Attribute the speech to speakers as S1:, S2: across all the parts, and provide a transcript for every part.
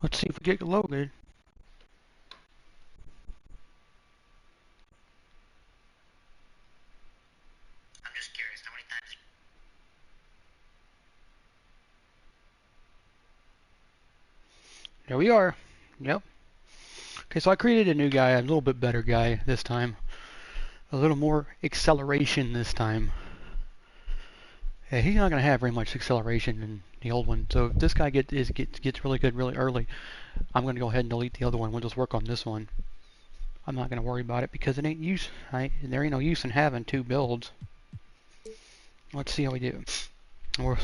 S1: Let's see if we get loaded.
S2: I'm just curious, how many times?
S1: There we are. Yep. Okay, so I created a new guy, a little bit better guy this time. A little more acceleration this time. Yeah, he's not going to have very much acceleration in the old one. So if this guy gets really good really early, I'm going to go ahead and delete the other one. We'll just work on this one. I'm not going to worry about it because it ain't use. There ain't no use in having two builds. Let's see how we do. So we're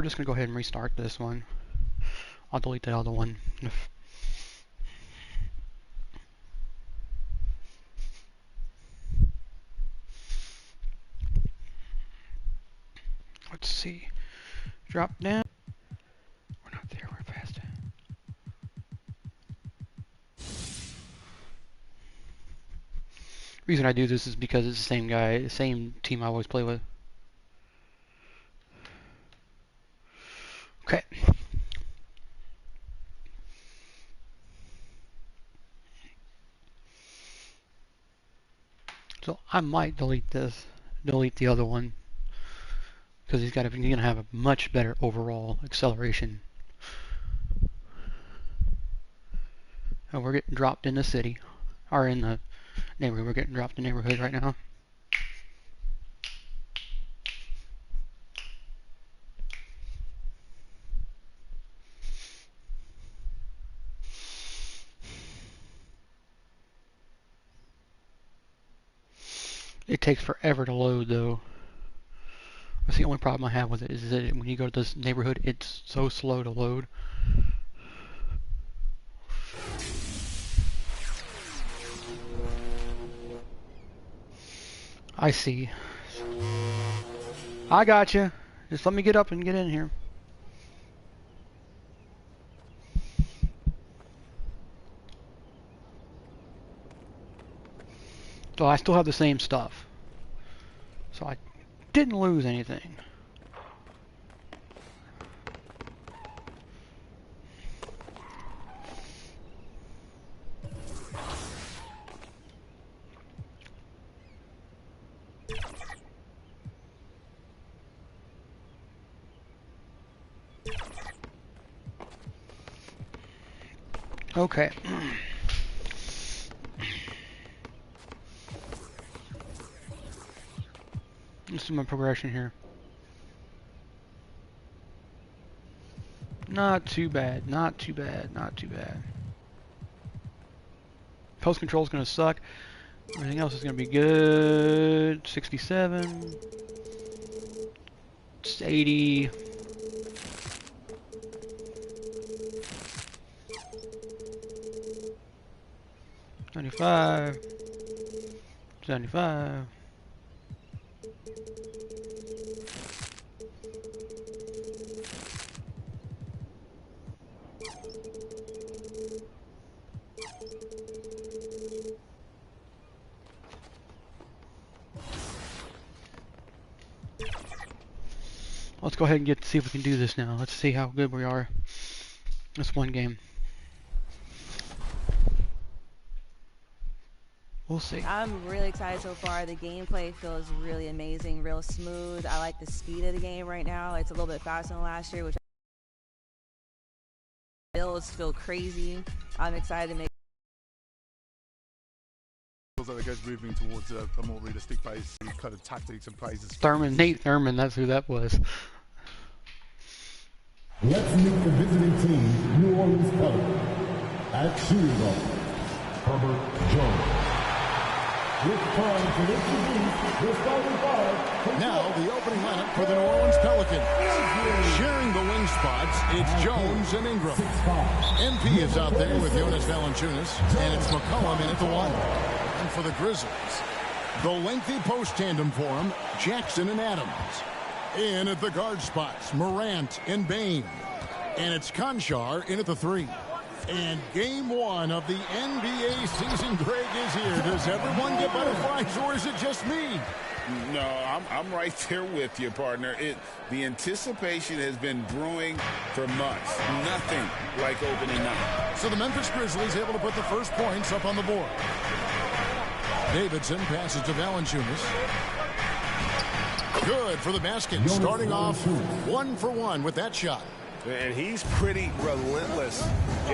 S1: just going to go ahead and restart this one. I'll delete the other one. Let's see. Drop down. We're not there. We're past it. The reason I do this is because it's the same guy, the same team I always play with. Okay. So I might delete the other one, because he's gonna have a much better overall acceleration. And we're getting dropped in the city, or in the neighborhood. We're getting dropped in the neighborhood right now. It takes forever to load though. That's the only problem I have with it, is that when you go to this neighborhood, it's so slow to load. I see. I got you. Just let me get up and get in here. So I still have the same stuff. So I didn't lose anything. Okay. Let's do my progression here. Not too bad, not too bad, not too bad. Post control is going to suck. Everything else is going to be good. 67. It's 80. 95. 75. Let's go ahead and see if we can do this now. Let's see how good we are. This one game. We'll see.
S3: I'm really excited so far. The gameplay feels really amazing, real smooth. I like the speed of the game right now. It's a little bit faster than last year, which builds feel crazy. I'm excited to make.
S4: Feels like the guy's moving towards a more realistic pace, kind of tactics and plays.
S1: Nate Thurman, that's who that was.
S5: Let's meet the visiting team, New Orleans Pelicans. At shooting guard, Herbert Jones. It's time to introduce the starting five.
S6: Now the opening lineup for the New Orleans Pelicans. Sharing the wing spots, it's Jones and Ingram. MP is out there with Jonas Valanciunas, and it's McCollum in at the one. And for the Grizzlies, the lengthy post tandem for him, Jackson and Adams. In at the guard spots, Morant and Bain. And it's Conchar in at the three. And game one of the NBA season, Greg, is here. Does everyone get butterflies, or is it just me?
S7: No, I'm right there with you, partner. The anticipation has been brewing for months. Nothing like opening night.
S6: So the Memphis Grizzlies able to put the first points up on the board. Davidson passes to Valanciunas. Good for the basket. Starting off 1 for 1 with that shot.
S8: And he's pretty relentless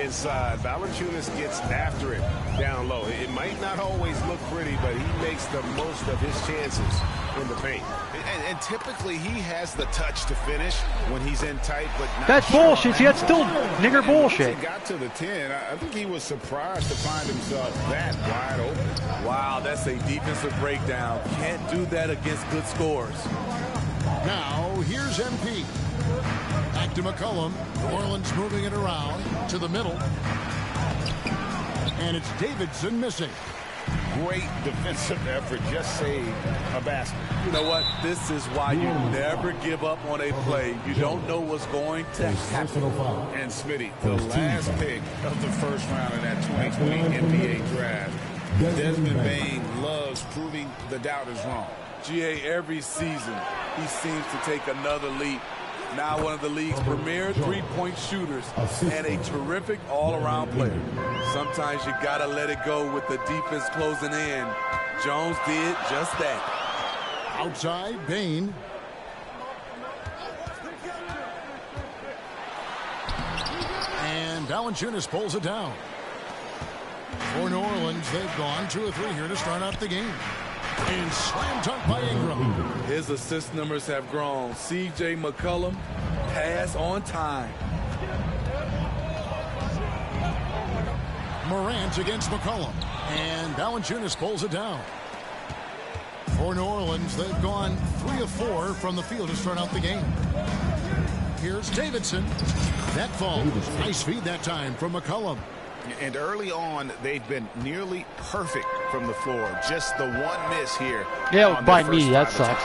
S8: inside. Valanciunas gets after it down low. It might not always look pretty, but he makes the most of his chances in the paint.
S7: And typically he has the touch to finish when he's in tight, but not
S1: That's bullshit. See, that's still nigger bullshit.
S7: He got to the 10. I think he was surprised to find himself that wide open.
S9: Wow, that's a defensive breakdown. Can't do that against good scores.
S6: Now, here's MP. Back to McCollum. New Orleans moving it around to the middle. And it's Davidson missing.
S7: Great defensive effort. Just saved a basket.
S9: You know what? This is why you never give up on a play. You don't know what's going to happen.
S7: And Smitty, the last pick of the first round of that 2020 NBA draft, Desmond Bane loves proving the doubters wrong.
S9: GA, every season, he seems to take another leap. Now one of the league's premier three-point shooters and a terrific all-around player. Sometimes you got to let it go with the defense closing in. Jones did just that.
S6: Outside, Bane. And Valanciunas pulls it down. For New Orleans, they've gone 2 of 3 here to start out the game. And slam dunk by Ingram.
S9: His assist numbers have grown. C.J. McCollum, pass on time.
S6: Morant against McCollum. And Valanciunas pulls it down. For New Orleans, they've gone 3 of 4 from the field to start out the game. Here's Davidson. That falls. Nice feed that time from McCollum.
S7: And early on, they've been nearly perfect from the floor. Just the one miss here.
S1: Yeah, by me, that sucks.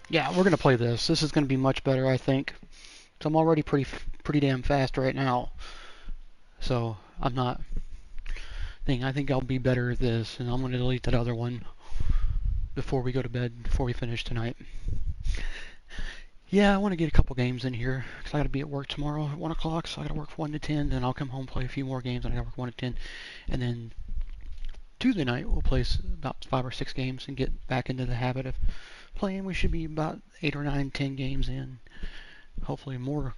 S1: Yeah, we're going to play this. This is going to be much better, I think. So I'm already pretty damn fast right now. So I'm not I think I'll be better at this, and I'm going to delete that other one before we go to bed, before we finish tonight. Yeah, I want to get a couple games in here, because I got to be at work tomorrow at 1 o'clock, so I got to work 1 to 10, then I'll come home, play a few more games, and I got to work 1 to 10, and then Tuesday night we'll play about 5 or 6 games and get back into the habit of playing. We should be about 8 or 9, 10 games in, hopefully more,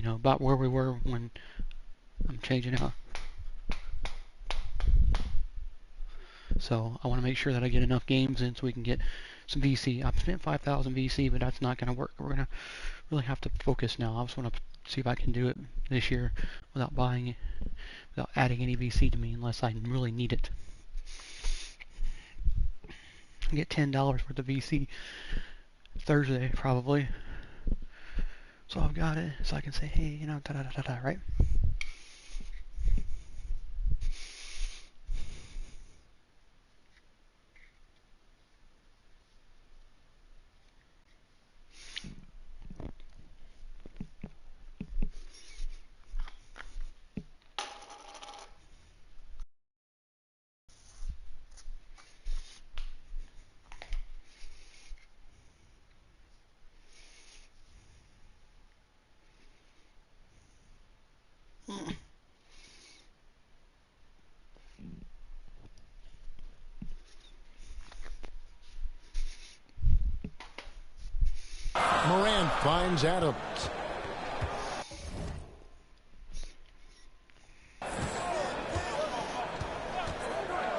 S1: about where we were when I'm changing out. So I want to make sure that I get enough games in so we can get some VC. I've spent 5,000 VC, but that's not going to work. We're going to really have to focus now. I just want to see if I can do it this year without adding any VC to me unless I really need it. I get $10 worth of VC Thursday probably. So I've got it, so I can say, hey, right?
S6: Morant finds Adams.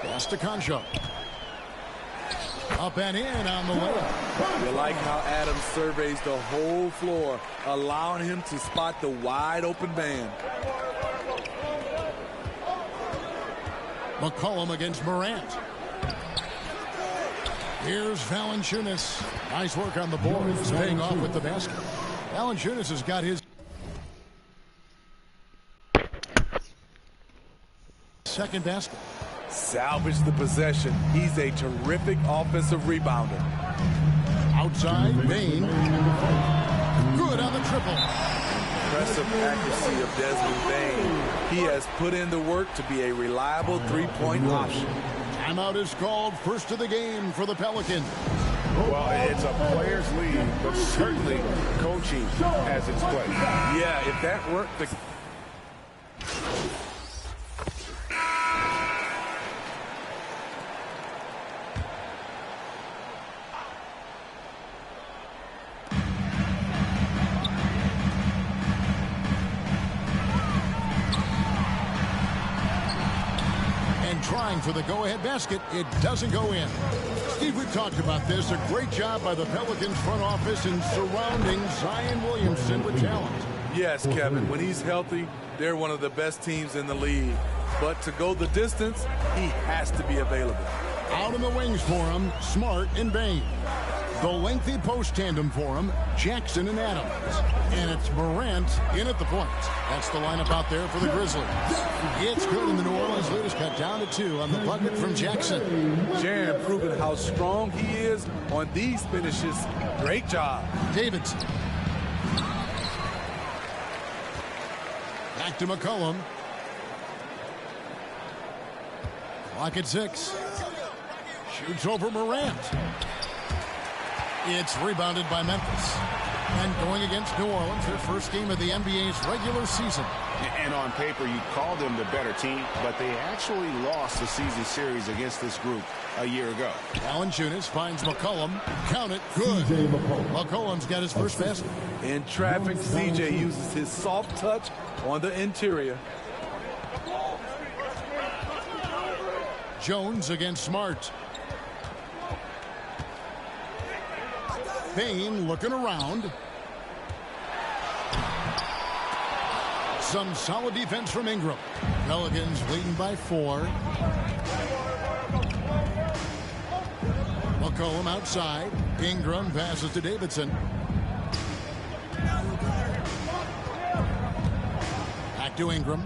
S6: Pass to Concho. Up and in on the layup.
S9: You like how Adams surveys the whole floor, allowing him to spot the wide open man.
S6: McCollum against Morant. Here's Valanciunas. Nice work on the board. He's paying off with the basket. Valanciunas has got his second basket.
S9: Salvage the possession. He's a terrific offensive rebounder.
S6: Outside, Bane. Good on the triple.
S9: Impressive accuracy of Desmond Bane. He has put in the work to be a reliable three-point option.
S6: Timeout is called. First of the game for the Pelicans.
S7: Well, it's a player's league, but certainly coaching has its place.
S9: Yeah, if that worked,
S6: trying for the go-ahead basket. It doesn't go in. Steve, we've talked about this. A great job by the Pelicans front office in surrounding Zion Williamson with talent.
S9: Yes, Kevin. When he's healthy, they're one of the best teams in the league. But to go the distance, he has to be available.
S6: Out in the wings for him, Smart and Bain. The lengthy post tandem for him, Jackson and Adams. And it's Morant in at the point. That's the lineup out there for the Grizzlies. It's good, and the New Orleans lead is cut down to 2 on the bucket from Jackson.
S9: Jaren proving how strong he is on these finishes. Great job.
S6: Davidson. Back to McCollum. Clock at 6. Shoots over Morant. It's rebounded by Memphis. And going against New Orleans, their first game of the NBA's regular season.
S7: And on paper, you call them the better team, but they actually lost the season series against this group a year ago.
S6: Valanciunas finds McCollum. Count it. Good. McCollum's got his first basket.
S9: In traffic, CJ uses his soft touch on the interior.
S6: Jones against Smart. Payne looking around. Some solid defense from Ingram. Pelicans leading by 4. McCollum outside. Ingram passes to Davidson. Back to Ingram.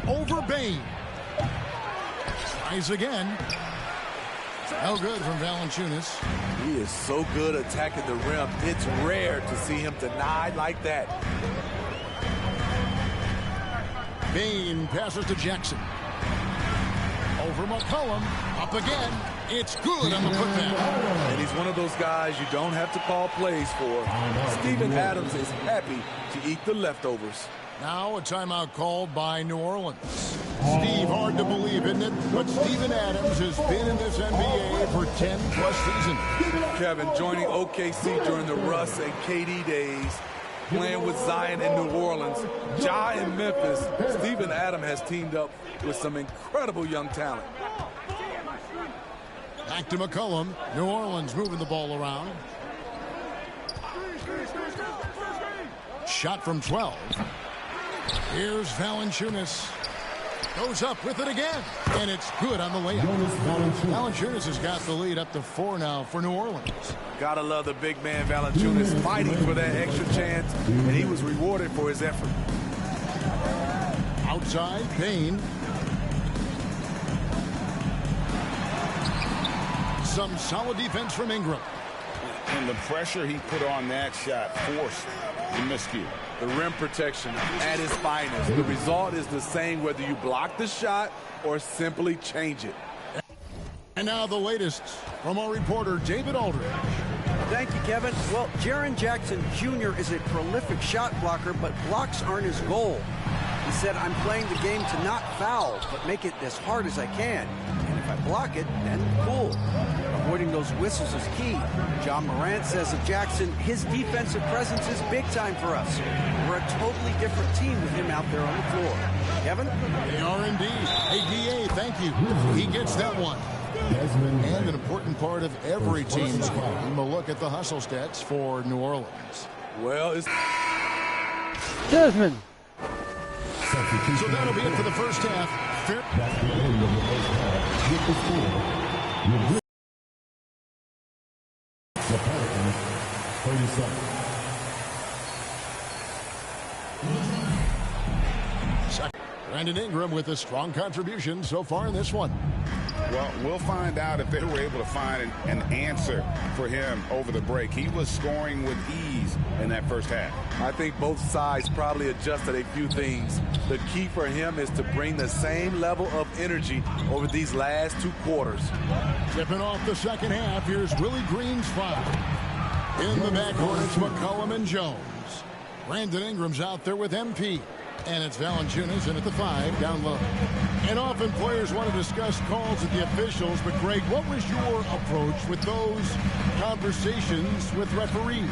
S6: Over Bain. Tries again. No good from Valanciunas.
S9: He is so good attacking the rim. It's rare to see him denied like that.
S6: Bain passes to Jackson. Over McCollum. Up again. It's good on the putback.
S9: And he's one of those guys you don't have to call plays for. Steven Adams is happy to eat the leftovers.
S6: Now a timeout called by New Orleans. Steve, hard to believe, isn't it? But Steven Adams has been in this NBA for 10-plus seasons.
S9: Kevin, joining OKC during the Russ and KD days, playing with Zion in New Orleans, Ja in Memphis, Steven Adams has teamed up with some incredible young talent.
S6: Back to McCollum. New Orleans moving the ball around. Shot from 12. Here's Valanciunas. Goes up with it again. And it's good on the layup. Valanciunas has got the lead up to 4 now for New Orleans.
S9: Gotta love the big man Valanciunas fighting for that extra chance, and he was rewarded for his effort.
S6: Outside, Payne. Some solid defense from Ingram.
S7: And the pressure he put on that shot forced the miscue.
S9: The rim protection at its finest. The result is the same whether you block the shot or simply change it.
S6: And now the latest from our reporter, David Aldridge.
S10: Thank you, Kevin. Well, Jaren Jackson Jr. is a prolific shot blocker, but blocks aren't his goal. He said, I'm playing the game to not foul, but make it as hard as I can. And if I block it, then cool. Avoiding those whistles is key. John Morant says of Jackson, his defensive presence is big time for us. We're a totally different team with him out there on the floor. Kevin?
S6: They are indeed. Hey, DA, thank you. He gets that one. And an important part of every team's game, a look at the hustle stats for New Orleans.
S9: Well, it's
S1: Desmond.
S6: So that'll be it for the first half. Fair.
S5: That's the end of the first half. With the score, the Pelicans 37.
S6: Brandon Ingram with a strong contribution so far in this one.
S7: Well, we'll find out if they were able to find an answer for him over the break. He was scoring with ease in that first half.
S9: I think both sides probably adjusted a few things. The key for him is to bring the same level of energy over these last 2 quarters.
S6: Tipping off the second half, here's Willie Green's foul. In the backcourt, it's McCollum and Jones. Brandon Ingram's out there with MP. And it's Valanciunas in at the 5, down low. And often players want to discuss calls at the officials, but Greg, what was your approach with those conversations with referees?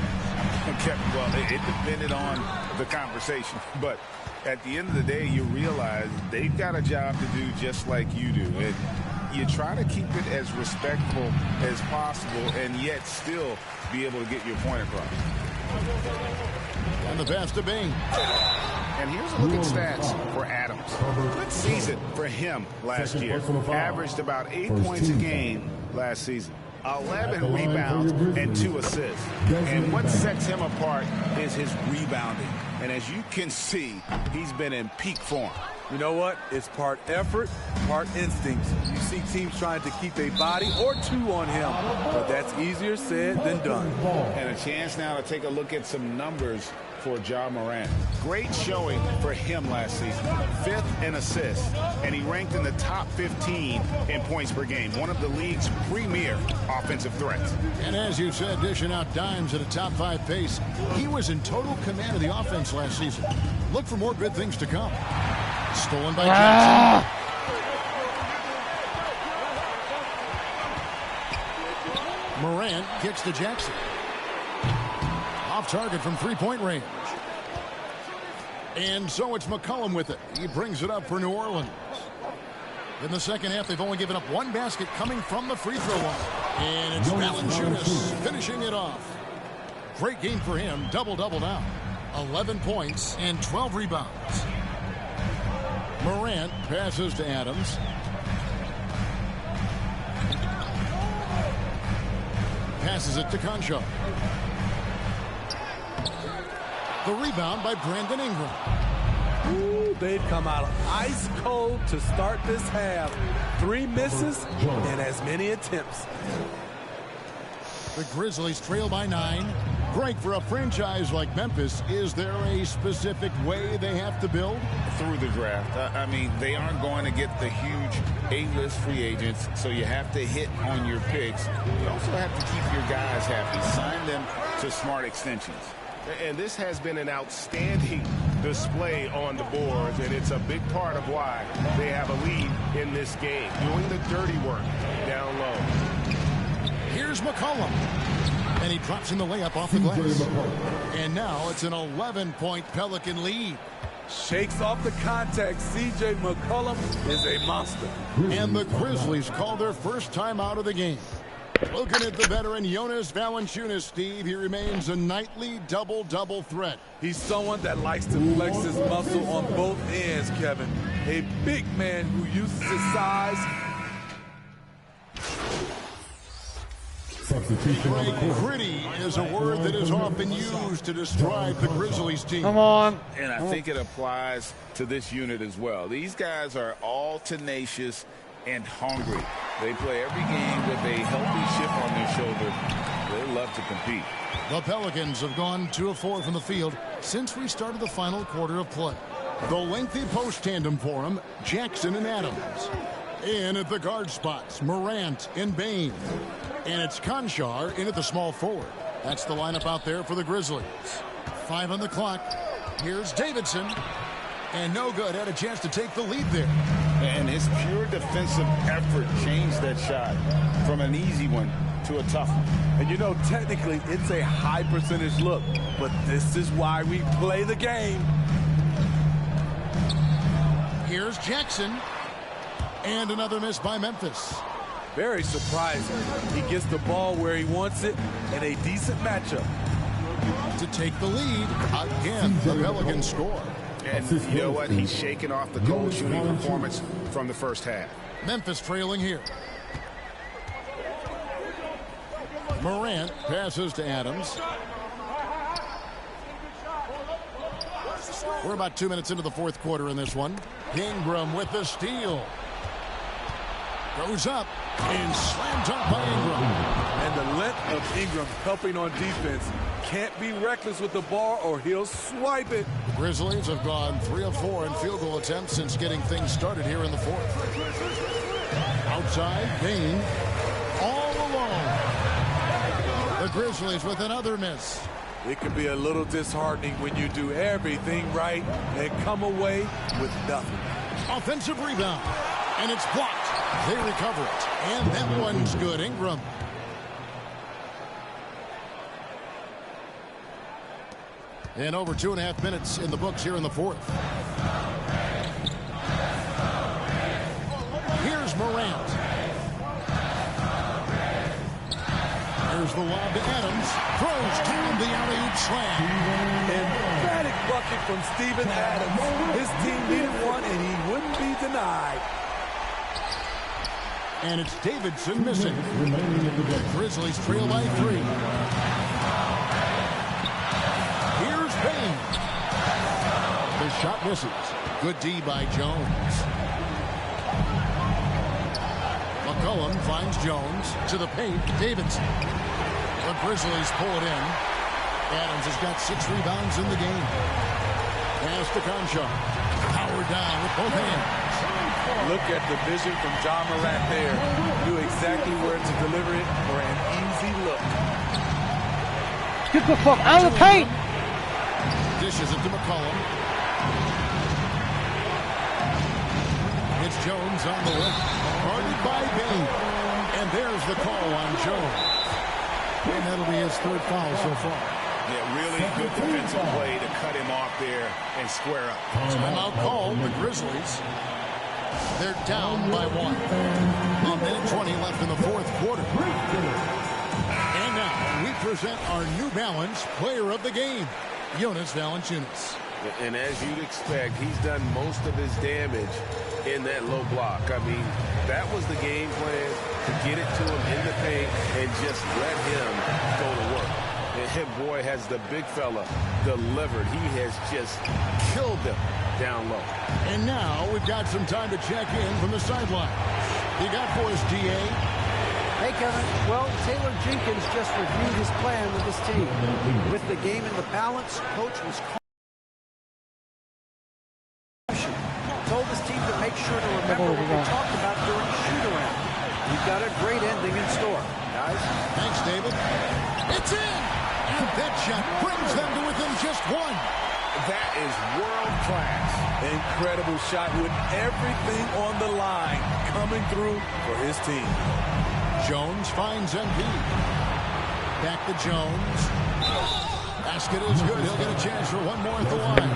S7: Well, it depended on the conversation, but at the end of the day, you realize they've got a job to do just like you do. And you try to keep it as respectful as possible and yet still be able to get your point across.
S6: And the pass to Bing.
S7: And here's a look at stats for Adams. Good season for him last year. Averaged about 8 points a game last season. 11 rebounds and 2 assists. And what sets him apart is his rebounding. And as you can see, he's been in peak form.
S9: You know what? It's part effort, part instincts. You see teams trying to keep a body or 2 on him, but that's easier said than done.
S7: And a chance now to take a look at some numbers for Ja Morant. Great showing for him last season. 5th in assists, and he ranked in the top 15 in points per game. One of the league's premier offensive threats.
S6: And as you said, dishing out dimes at a top 5 pace. He was in total command of the offense last season. Look for more good things to come. Stolen by Jackson. Morant kicks to Jackson. Off target from 3-point range. And so it's McCollum with it. He brings it up for New Orleans. In the second half, they've only given up 1 basket coming from the free throw line. And it's Valanciunas finishing it off. Great game for him. Double-double now. 11 points and 12 rebounds. Morant passes to Adams. Passes it to Concho. The rebound by Brandon Ingram.
S9: Ooh, they've come out ice cold to start this half. 3 misses and as many attempts.
S6: The Grizzlies trail by 9. Greg, for a franchise like Memphis, is there a specific way they have to build?
S7: Through the draft. I mean, they aren't going to get the huge A-list free agents, so you have to hit on your picks. You also have to keep your guys happy. Sign them to smart extensions.
S8: And this has been an outstanding display on the boards, and it's a big part of why they have a lead in this game. Doing the dirty work down low.
S6: Here's McCollum. And he drops in the layup off the glass. And now it's an 11-point Pelican lead.
S9: Shakes off the contact. C.J. McCollum is a monster.
S6: And the Grizzlies call their first time out of the game. Looking at the veteran Jonas Valanciunas, Steve, he remains a nightly double-double threat.
S9: He's someone that likes to flex his muscle on both ends, Kevin. A big man who uses his size.
S6: Gritty is a word that is often used to describe the Grizzlies team.
S1: Come on.
S7: And I think it applies to this unit as well. These guys are all tenacious and hungry. They play every game with a healthy chip on their shoulder. They love to compete.
S6: The Pelicans have gone 2 of 4 from the field since we started the final quarter of play. The lengthy post tandem for them, Jackson and Adams. In at the guard spots, Morant and Bain. And it's Conchar in at the small forward. That's the lineup out there for the Grizzlies. 5 on the clock. Here's Davidson. And no good. Had a chance to take the lead there.
S7: And his pure defensive effort changed that shot from an easy one to a tough one.
S9: And you know, technically, it's a high percentage look. But this is why we play the game.
S6: Here's Jackson. And another miss by Memphis.
S9: Very surprising. He gets the ball where he wants it in a decent matchup.
S6: To take the lead, again, the Pelicans score.
S7: And you know what? He's shaking off the cold shooting performance from the first half.
S6: Memphis trailing here. Morant passes to Adams. We're about 2 minutes into the fourth quarter in this one. Ingram with the steal. Goes up and slam dunk by Ingram.
S9: And the length of Ingram helping on defense. Can't be reckless with the ball or he'll swipe it.
S6: The Grizzlies have gone 3 of 4 in field goal attempts since getting things started here in the fourth. Outside, Bain all alone. The Grizzlies with another miss.
S9: It can be a little disheartening when you do everything right and come away with nothing.
S6: Offensive rebound, and it's blocked. They recover it, and that one's good. Ingram. And over 2.5 minutes in the books here in the fourth. Here's Morant. Here's the lob to Adams. Throws down the alley-oop slam.
S9: Emphatic bucket from Steven Adams. His team needed one, and he wouldn't be denied.
S6: And it's Davidson missing. The Grizzlies trail by 3. Here's Payne. The shot misses. Good D by Jones. McCollum finds Jones to the paint. Davidson. The Grizzlies pull it in. Adams has got 6 rebounds in the game. Pass to Concha. Powered down with both hands.
S9: Look at the vision from John Morant there. Knew exactly where to deliver it for an easy look.
S1: Get the fuck out of the paint!
S6: Dishes it to McCollum. It's Jones on the left. Guarded by Bain. And there's the call on Jones. And that'll be his 3rd foul so far.
S7: Yeah, really good defensive play to cut him off there and square up.
S6: Timeout called the Grizzlies. They're down by 1. 1:20 left in the fourth quarter. And now we present our New Balance Player of the Game, Jonas Valanciunas.
S8: And as you'd expect, he's done most of his damage in that low block. I mean, that was the game plan, to get it to him in the paint and just let him go to work. And boy, has the big fella delivered. He has just killed them down low.
S6: And now we've got some time to check in from the sideline. You got for us, DA?
S10: Hey, Kevin. Well, Taylor Jenkins just reviewed his plan with his team. With the game in the balance, coach was told his team to make sure to remember what we talked about during shoot-around. You've got a great ending in store, guys.
S6: Thanks, David. It's in! And that shot brings them to within just 1.
S8: That is world-class.
S9: Incredible shot with everything on the line coming through for his team.
S6: Jones finds MP. Back to Jones. Basket is good. He'll get a chance for one more at the line.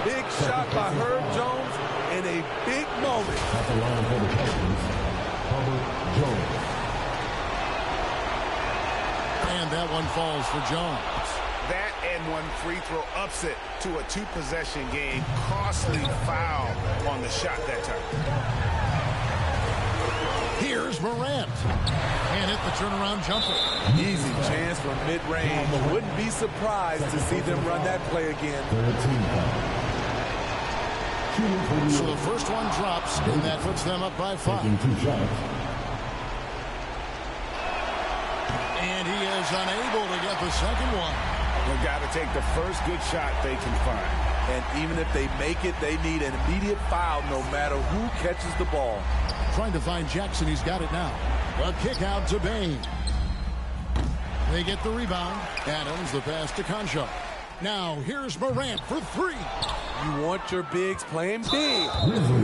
S9: Big shot by Herb Jones in a big moment.
S5: At the line for the Pelicans, Herbert Jones.
S6: And that one falls for Jones.
S7: That and one free throw ups it to a 2-possession game. Costly foul on the shot that time.
S6: Here's Morant. And hit the turnaround jumper.
S9: Easy chance from mid-range. Wouldn't be surprised to see them run that play again.
S5: 13 foul.
S6: So the first one drops, and that puts them up by 5.
S5: Taking 2 shots.
S6: And he is unable to get the second one.
S7: They've got to take the first good shot they can find.
S9: And even if they make it, they need an immediate foul no matter who catches the ball.
S6: Trying to find Jackson. He's got it now. A kick out to Bain. They get the rebound. Adams, the pass to Concha. Now here's Morant for 3.
S9: You want your bigs playing big.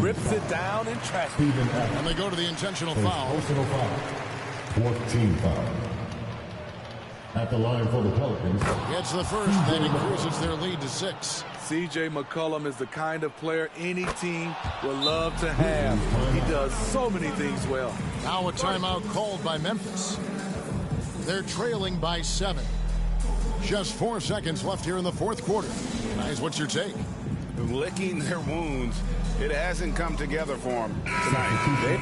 S9: Rips it down in traffic.
S6: And they go to the intentional foul.
S5: Personal foul. 14 foul. At the line for the Pelicans.
S6: Gets the first, that increases their lead to 6.
S9: C.J. McCollum is the kind of player any team will love to have. He does so many things well.
S6: Now a timeout called by Memphis. They're trailing by 7. Just 4 seconds left here in the fourth quarter. Guys, what's your take?
S7: Licking their wounds. It hasn't come together for them tonight.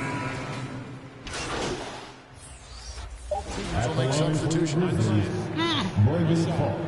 S6: Teams will make substitutions.
S5: Brandon Hall.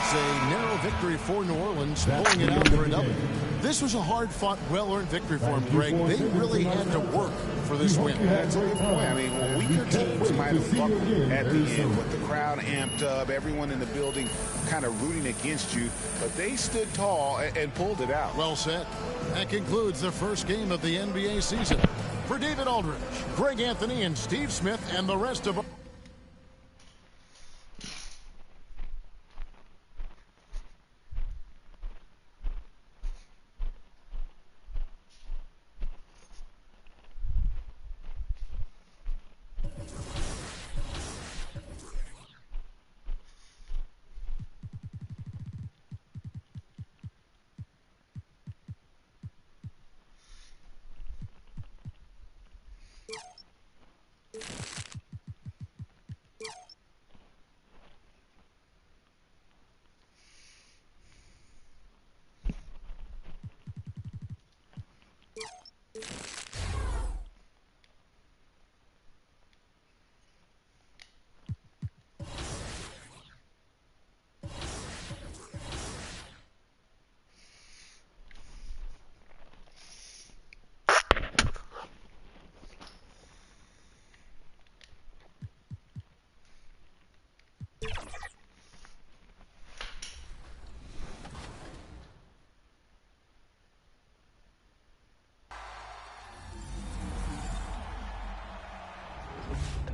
S6: It's a narrow victory for New Orleans, pulling it out for a W. This was a hard-fought, well-earned victory for them, Greg. They really had to work for this win.
S7: That's a good point. I mean, weaker teams might have buckled at the end with the crowd amped up, everyone in the building kind of rooting against you, but they stood tall and pulled it out.
S6: Well said. That concludes the first game of the NBA season. For David Aldridge, Greg Anthony, and Steve Smith, and the rest of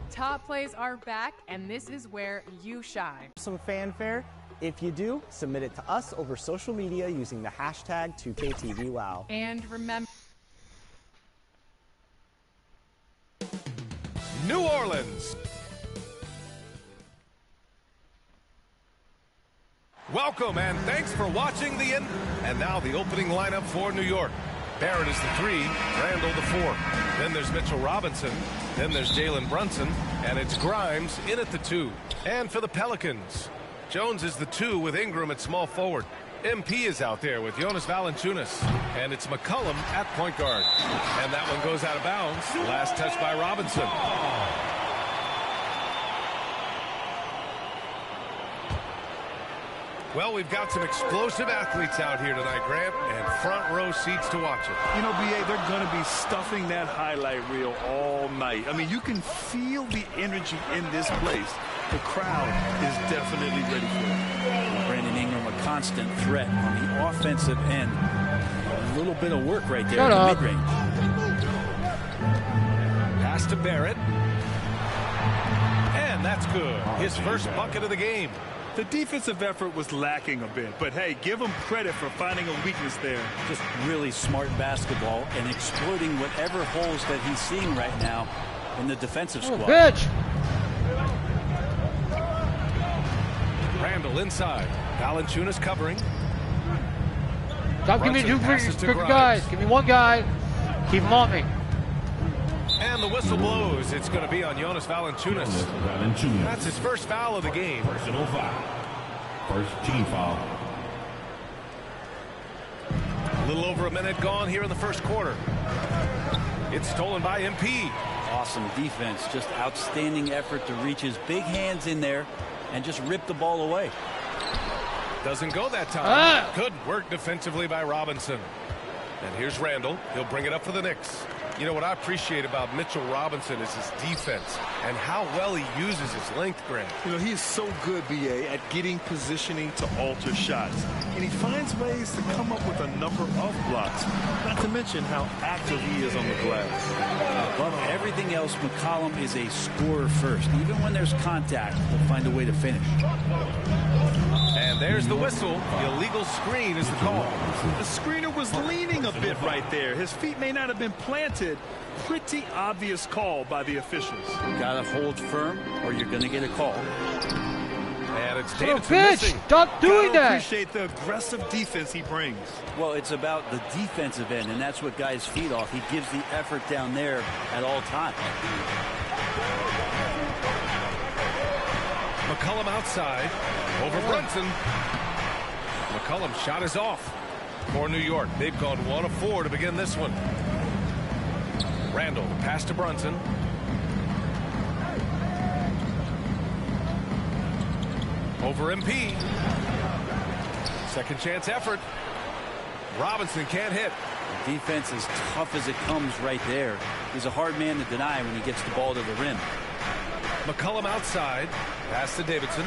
S11: Top plays are back, and this is where you shine.
S12: Some fanfare. If you do, submit it to us over social media using the hashtag 2KTVWow.
S11: And remember,
S13: New Orleans. Welcome and thanks for watching the end. And now the opening lineup for New York. Barrett is the 3, Randall the 4. Then there's Mitchell Robinson. Then there's Jalen Brunson. And it's Grimes in at the 2. And for the Pelicans, Jones is the 2 with Ingram at small forward. MP is out there with Jonas Valanciunas. And it's McCollum at point guard. And that one goes out of bounds. Last touch by Robinson. Well, we've got some explosive athletes out here tonight, Grant, and front row seats to watch it.
S14: You know, B.A., they're going to be stuffing that highlight reel all night. I mean, you can feel the energy in this place. The crowd is definitely ready for it.
S15: Brandon Ingram, a constant threat on the offensive end. A little bit of work right there in the mid-range.
S13: Pass to Barrett. And that's good. His first bucket of the game.
S14: The defensive effort was lacking a bit, but hey, give him credit for finding a weakness there.
S15: Just really smart basketball and exploiting whatever holes that he's seeing right now in the defensive squad.
S1: Pitch.
S13: Randall inside. Valanciunas covering.
S1: Stop giving me 2 quick guys. Give me 1 guy. Keep him on me.
S13: And the whistle blows. It's going to be on Jonas Valanciunas. That's his first foul of the game.
S5: Personal foul. First team foul.
S13: A little over a minute gone here in the first quarter. It's stolen by MP.
S15: Awesome defense. Just outstanding effort to reach his big hands in there and just rip the ball away.
S13: Doesn't go that time. Good work defensively by Robinson. And here's Randall. He'll bring it up for the Knicks. You know what I appreciate about Mitchell Robinson is his defense and how well he uses his length, Grant.
S14: You know, he is so good, B.A., at getting positioning to alter shots. And he finds ways to come up with a number of blocks, not to mention how active he is on the glass.
S15: Above everything else, McCollum is a scorer first. Even when there's contact, he'll find a way to finish.
S13: And there's the whistle. The illegal screen is the call.
S14: The screener was leaning a bit right there. His feet may not have been planted. Pretty obvious call by the officials.
S15: You gotta hold firm or you're gonna get a call.
S13: And it's
S1: Davidson missing. Stop doing that.
S14: Appreciate the aggressive defense he brings.
S15: Well, it's about the defensive end, and that's what guys feed off. He gives the effort down there at all times.
S13: McCollum outside over Brunson. McCollum's shot is off for New York. They've gone 1 of 4 to begin this one. Randall, the pass to Brunson. Over MP. Second chance effort. Robinson can't hit.
S15: The defense is tough as it comes right there. He's a hard man to deny when he gets the ball to the rim.
S13: McCollum outside. Pass to Davidson.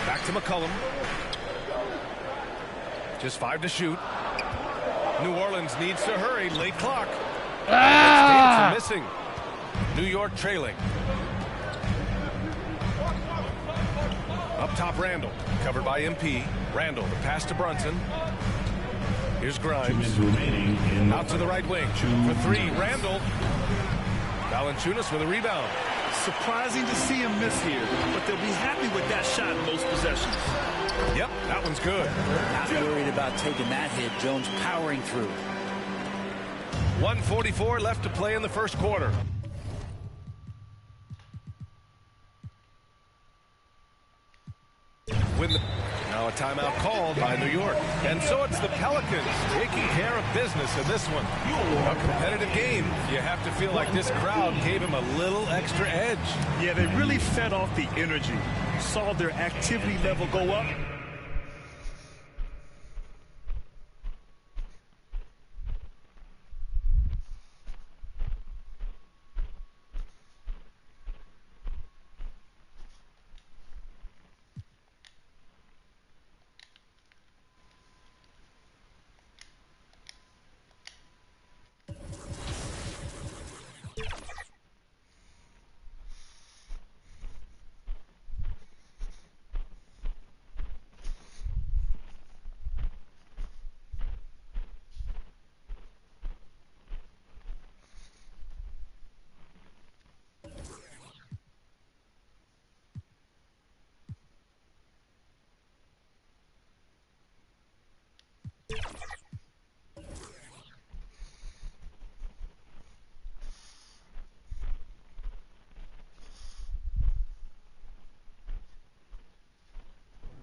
S13: Back to McCollum. Just 5 to shoot. New Orleans needs to hurry. Late clock. Davidson missing. New York trailing. Up top, Randall. Covered by MP. Randall, the pass to Brunson. Here's Grimes. Out to the right wing. For 3, Randall. Valanciunas with a rebound.
S14: Surprising to see him miss here, but they'll be happy with that shot in most possessions.
S13: Yep, that one's good.
S15: Not worried about taking that hit. Jones powering through.
S13: 1:44 left to play in the first quarter. Now a timeout called by New York. And so it's the Pelicans taking care of business in this one. A competitive game. You have to feel like this crowd gave him a little extra edge.
S14: Yeah, they really fed off the energy. Saw their activity level go up.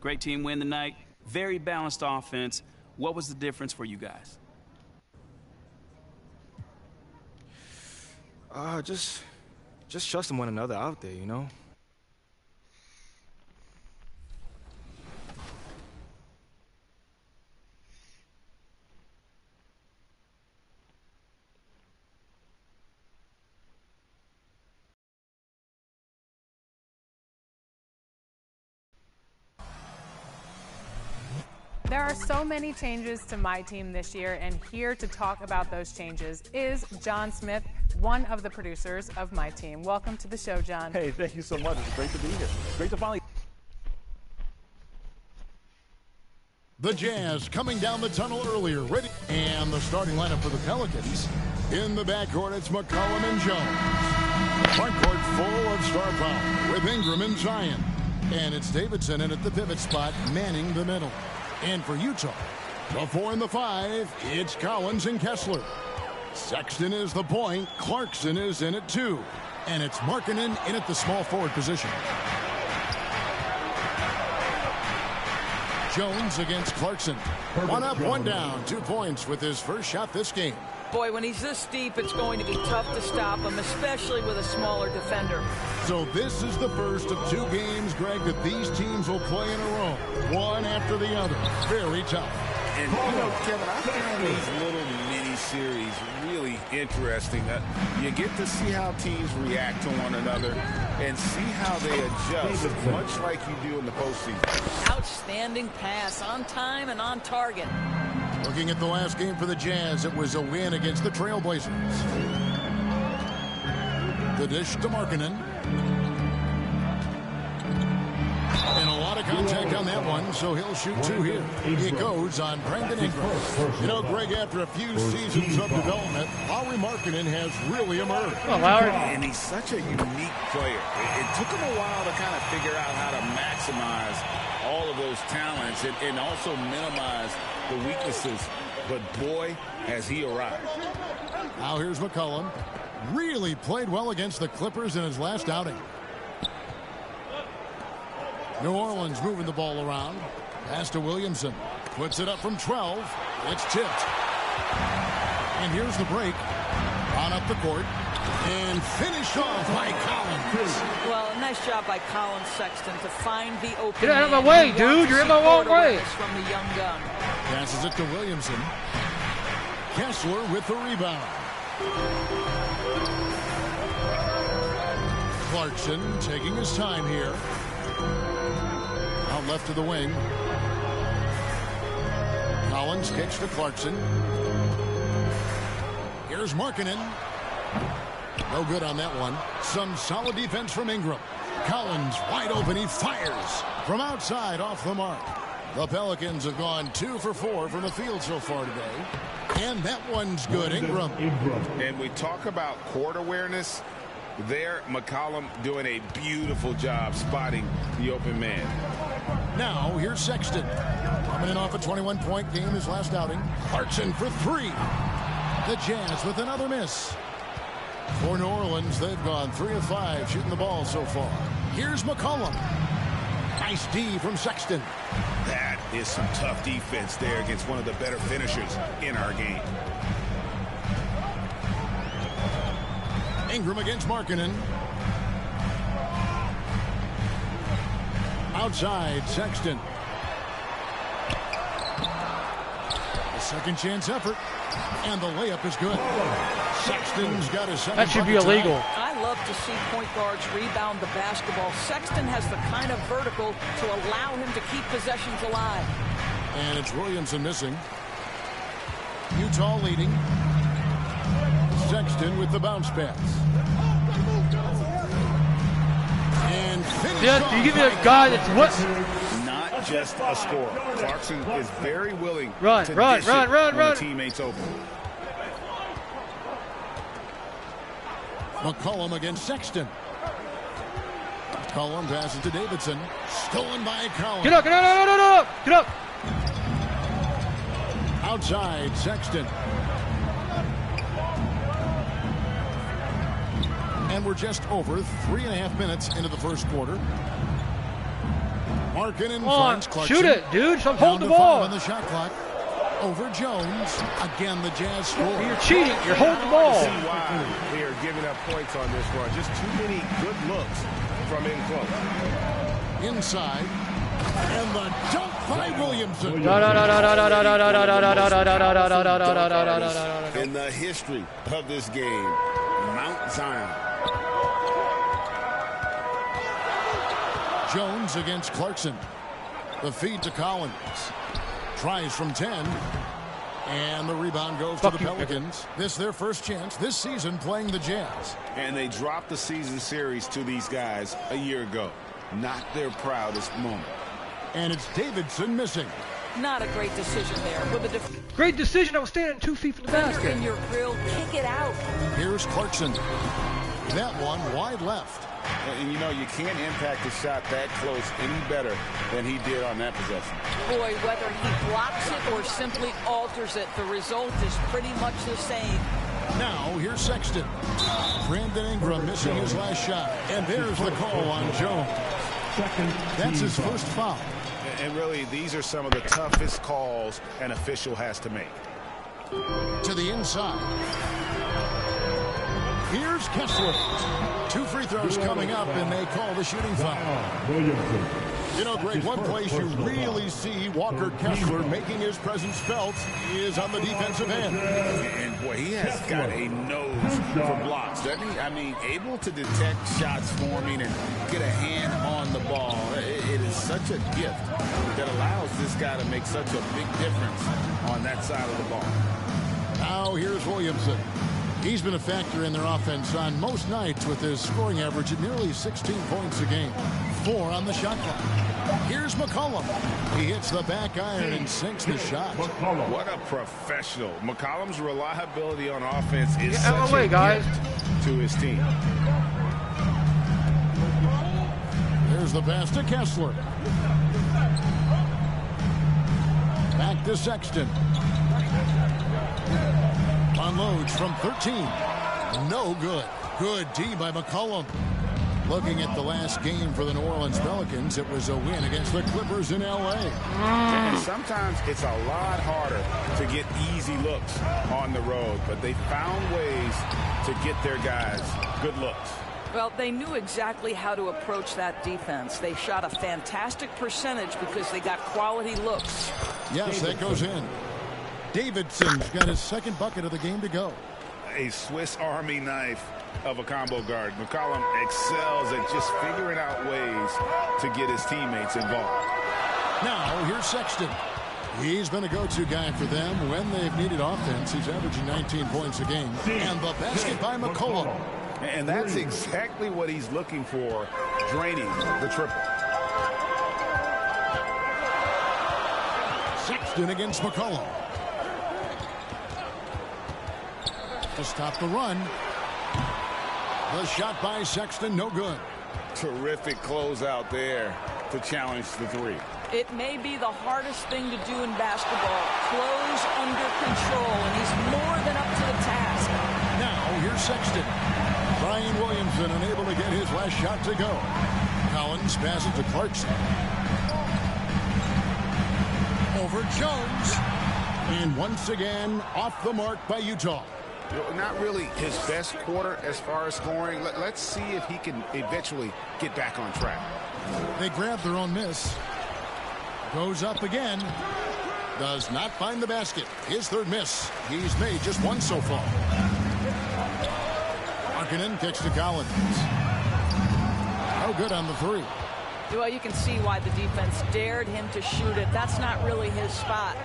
S16: Great team win tonight. Very balanced offense. What was the difference for you guys?
S17: Just trusting one another out there, you know?
S11: There are so many changes to my team this year, and here to talk about those changes is John Smith, one of the producers of my team. Welcome to the show, John.
S18: Hey, thank you so much. It's great to be here. Great to finally.
S6: The Jazz coming down the tunnel earlier, ready. And the starting lineup for the Pelicans. In the backcourt, it's McCollum and Jones. Front court full of star power with Ingram and Zion. And it's Davidson in at the pivot spot, manning the middle. And for Utah, the 4 and the 5, it's Collins and Kessler. Sexton is the point. Clarkson is in at 2. And it's Markkanen in at the small forward position. Jones against Clarkson. 1 up, 1 down. 2 points with his first shot this game.
S19: Boy, when he's this deep, it's going to be tough to stop him, especially with a smaller defender.
S6: So this is the first of 2 games, Greg, that these teams will play in a row. One after the other. Very tough.
S7: And, you know, Kevin, I find these little mini-series really interesting. You get to see how teams react to one another and see how they adjust, much like you do in the postseason.
S19: Outstanding pass, on time and on target.
S6: Looking at the last game for the Jazz, it was a win against the Trailblazers. The dish to Markkanen. And a lot of contact on that one, so he'll shoot 2 here. It goes on Brandon Ingram. You know, Greg, after a few seasons of development, Lauri Markkanen has really emerged.
S1: Oh, Lauri.
S7: And he's such a unique player. It took him a while to kind of figure out how to maximize all of those talents and also minimize the weaknesses. But boy, has he arrived.
S6: Now here's McCollum. Really played well against the Clippers in his last outing. New Orleans moving the ball around. Pass to Williamson. Puts it up from 12. It's tipped. And here's the break. On up the court. And finish off by Collins.
S19: Well, a nice job by Collins Sexton to find the open.
S1: Get out of my way, dude. You're in my wrong way.
S19: From the young gun.
S6: Passes it to Williamson. Kessler with the rebound. Clarkson taking his time here. Out left to the wing. Collins kicks to Clarkson. Here's Markkanen. No good on that one. Some solid defense from Ingram. Collins wide open. He fires from outside off the mark. The Pelicans have gone 2 for 4 from the field so far today. And that one's good. Ingram.
S7: And we talk about court awareness. There, McCollum doing a beautiful job spotting the open man.
S6: Now, here's Sexton. Coming in off a 21-point game his last outing. Clarkson for 3. The Jazz with another miss. For New Orleans, they've gone 3 of 5 shooting the ball so far. Here's McCollum. Nice D from Sexton.
S7: That is some tough defense there against one of the better finishers in our game.
S6: Ingram against Markkanen. Outside, Sexton. A second chance effort. And the layup is good. Sexton's got his second.
S1: That should be illegal.
S19: I love to see point guards rebound the basketball. Sexton has the kind of vertical to allow him to keep possessions alive.
S6: And it's Williamson missing. Utah leading. Sexton with the bounce pass. And finish.
S1: Yeah, you give me a guy that's what?
S7: Not just a scorer. Clarkson is very willing to
S1: run,
S7: when teammates open.
S6: McCollum against Sexton. McCollum passes to Davidson. Stolen by Collins.
S1: Get up, get up, get up.
S6: Outside, Sexton. And we're just over 3.5 minutes into the first quarter. Markkanen finds Clarkson.
S1: Shoot it, dude. Stop holding the ball.
S6: On the shot clock. Over Jones. Again, the Jazz score.
S1: You're cheating. You're holding the ball.
S8: See why they are giving up points on this run. Just too many good looks from in close.
S6: Inside. And the dunk by Williamson.
S7: In the history of this game, Mount Zion.
S6: Jones against Clarkson. The feed to Collins. Tries from 10. And the rebound goes to the Pelicans. This their first chance this season playing the Jazz.
S7: And they dropped the season series to these guys a year ago. Not their proudest moment.
S6: And it's Davidson missing.
S19: Not a great decision there. With a
S1: great decision. I was standing 2 feet from the basket.
S19: In your grill, kick it out.
S6: Here's Clarkson. That one wide left.
S7: And you know, you can't impact a shot that close any better than he did on that possession.
S19: Boy, whether he blocks it or simply alters it, the result is pretty much the same.
S6: Now, here's Sexton. Brandon Ingram missing his last shot. And there's the call on Jones. That's his first foul.
S7: And really, these are some of the toughest calls an official has to make.
S6: To the inside. Here's Kessler. 2 free throws coming up, and they call the shooting foul. You know, Greg, one place you really see Walker Kessler making his presence felt is on the defensive end.
S7: And boy, he has got a nose for blocks, doesn't he? I mean, able to detect shots forming and get a hand on the ball. It is such a gift that allows this guy to make such a big difference on that side of the ball.
S6: Now here's Williamson. He's been a factor in their offense on most nights with his scoring average at nearly 16 points a game. 4 on the shot clock. Here's McCollum. He hits the back iron and sinks the shot.
S7: What a professional. McCollum's reliability on offense is
S1: such a gift
S7: to his team.
S6: There's the pass to Kessler. Back to Sexton. Unloads from 13. No good. Good D by McCollum. Looking at the last game for the New Orleans Pelicans, it was a win against the Clippers in L.A.
S7: And sometimes it's a lot harder to get easy looks on the road, but they found ways to get their guys good looks.
S19: Well, they knew exactly how to approach that defense. They shot a fantastic percentage because they got quality looks.
S6: Yes, that goes in. Davidson's got his second bucket of the game to go.
S7: A Swiss Army knife of a combo guard. McCollum excels at just figuring out ways to get his teammates involved.
S6: Now, here's Sexton. He's been a go-to guy for them when they've needed offense. He's averaging 19 points a game. And the basket by McCollum.
S7: And that's exactly what he's looking for, draining the triple.
S6: Sexton against McCollum. To stop the run. The shot by Sexton, no good.
S7: Terrific closeout there to challenge the three.
S19: It may be the hardest thing to do in basketball. Close under control, and he's more than up to the task.
S6: Now, here's Sexton. Brian Williamson unable to get his last shot to go. Collins passes to Clarkson. Over Jones. And once again, off the mark by Utah.
S7: Not really his best quarter as far as scoring. Let's see if he can eventually get back on track.
S6: They grab their own miss. Goes up again. Does not find the basket. His third miss. He's made just one so far. Markkanen kicks to Collins. No good on the three.
S19: Well, you can see why the defense dared him to shoot it. That's not really his spot.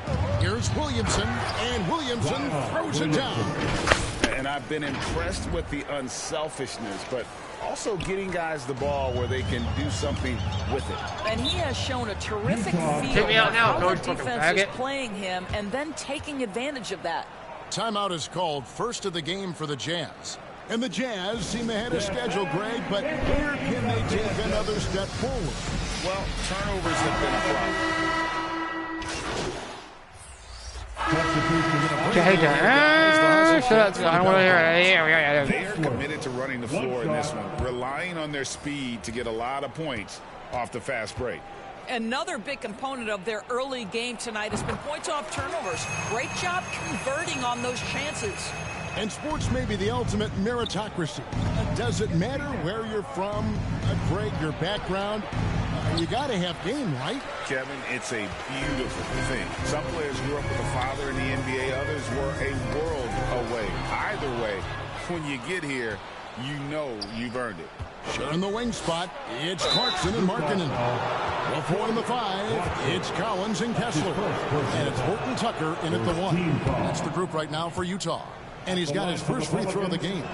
S6: Here's Williamson, and Williamson throws it down.
S7: And I've been impressed with the unselfishness, but also getting guys the ball where they can do something with it.
S19: And he has shown a terrific feel
S1: Take me out now,
S19: how
S1: Coach.
S19: the defense is playing him and then taking advantage of that.
S6: Timeout is called, first of the game for the Jazz. And the Jazz seem ahead of schedule, Greg, but where can they take another step forward?
S7: Well, turnovers have been a problem.
S1: I don't want to hear it.
S7: They are committed to running the floor in this one, relying on their speed to get a lot of points off the fast break.
S19: Another big component of their early game tonight has been points off turnovers. Great job converting on those chances.
S6: And sports may be the ultimate meritocracy. Does it matter where you're from, Greg, your background? You got to have game, right?
S7: Kevin, it's a beautiful thing. Some players grew up with a father in the NBA. Others were a world away. Either way, when you get here, you know you've earned it.
S6: Sharing the wing spot, it's Clarkson and Markkanen. The 4 and the 5, it's Collins and Kessler. And it's Horton Tucker in at the 1. That's the group right now for Utah. And he's got his first free throw of the game.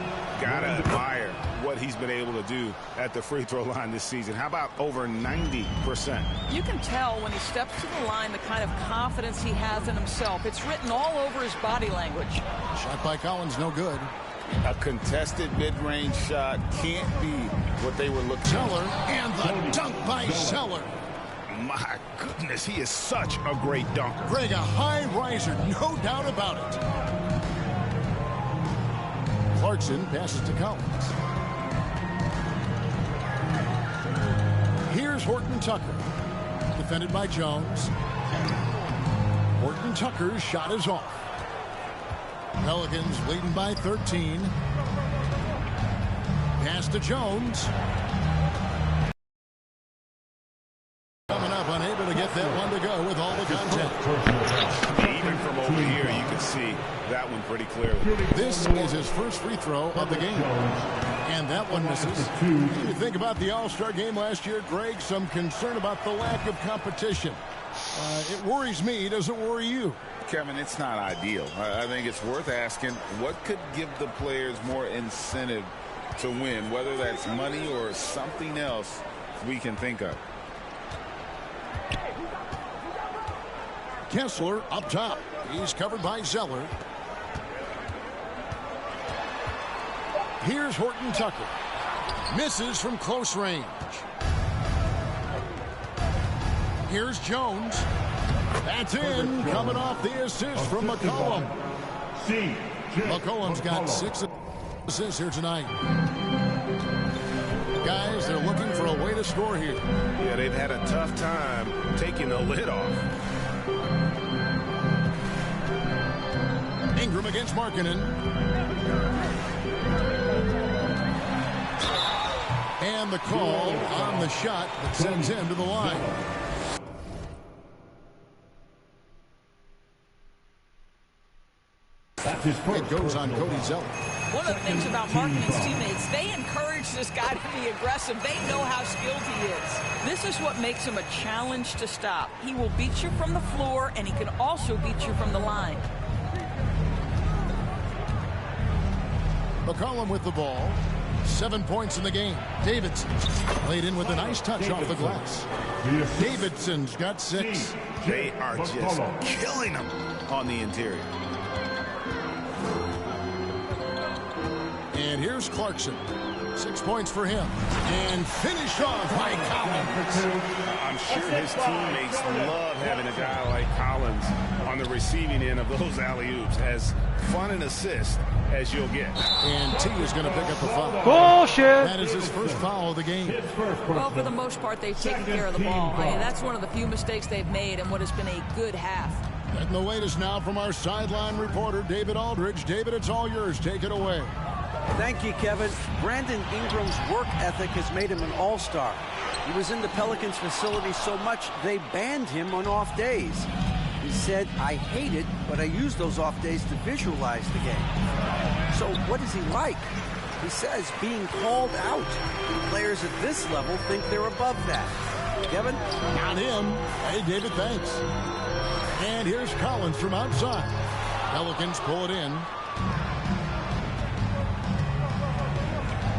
S7: Gotta admire what he's been able to do at the free throw line this season. How about over 90%?
S19: You can tell when he steps to the line the kind of confidence he has in himself. It's written all over his body language.
S6: Shot by Collins, no good.
S7: A contested mid-range shot can't be what they were looking for.
S6: Zeller, and the dunk by Zeller.
S7: My goodness, he is such a great dunker.
S6: Greg, a high riser, no doubt about it. Clarkson passes to Collins. Here's Horton Tucker. Defended by Jones. Horton Tucker's shot is off. Pelicans leading by 13. Pass to Jones. Coming up, unable to get that one to go with all the contact.
S7: Even from over here, you can see that one pretty clearly.
S6: This is his first free throw of the game. And that one misses. You think about the All-Star game last year, Greg, some concern about the lack of competition. It worries me. Does it worry you?
S7: Kevin, it's not ideal. I think it's worth asking what could give the players more incentive to win, whether that's money or something else we can think of.
S6: Kessler up top. He's covered by Zeller. Here's Horton Tucker. Misses from close range. Here's Jones. That's in. Coming off the assist from McCollum. McCollum's got 6 assists here tonight. Guys, they're looking for a way to score here.
S8: Yeah, they've had a tough time taking the lid off.
S6: Ingram against Markkanen. And the call on the shot that sends him to the line. It goes on Cody Zeller.
S19: One of the things about Markkanen's teammates, they encourage this guy to be aggressive. They know how skilled he is. This is what makes him a challenge to stop. He will beat you from the floor, and he can also beat you from the line.
S6: McCollum with the ball. 7 points in the game. Davidson laid in with a nice touch off the glass. Davidson's got 6.
S7: They are just killing him on the interior.
S6: And here's Clarkson. 6 points for him. And finished off by Collins.
S7: I'm sure his teammates love having a guy like Collins on the receiving end of those alley-oops. As fun an assist as you'll get.
S6: And T is going to pick up the foul.
S1: Bullshit!
S6: That is his first foul of the game.
S19: Well, for the most part, they've taken care of the ball. I mean, that's one of the few mistakes they've made in what has been a good half.
S6: And the latest now from our sideline reporter, David Aldridge. David, it's all yours. Take it away.
S10: Thank you, Kevin. Brandon Ingram's work ethic has made him an all-star. He was in the Pelicans facility so much they banned him on off days. He said, I hate it, but I use those off days to visualize the game. So what is he like? He says being called out. Players at this level think they're above that. Kevin?
S6: Not him. Hey, David, thanks. And here's Collins from outside. Pelicans pull it in.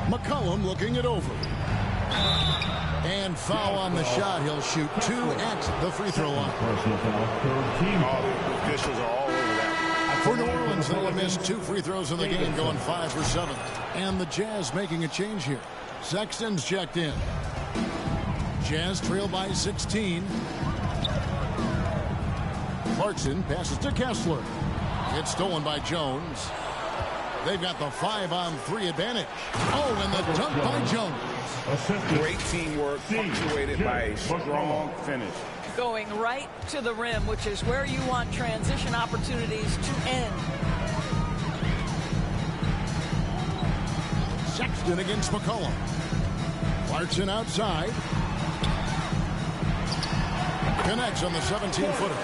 S6: McCollum looking it over. And foul on the shot. He'll shoot 2 at the free throw line.
S7: The officials are all over that.
S6: For New Orleans, they'll have missed 2 free throws in the game, going 5 for 7. And the Jazz making a change here. Sexton's checked in. Jazz trail by 16. Clarkson passes to Kessler. It's stolen by Jones. They've got the 5-on-3 advantage. Oh, and the dunk by Jones.
S7: Great teamwork punctuated by a strong finish.
S19: Going right to the rim, which is where you want transition opportunities to end.
S6: Sexton against McCollum. Clarkson outside. Connects on the 17-footer.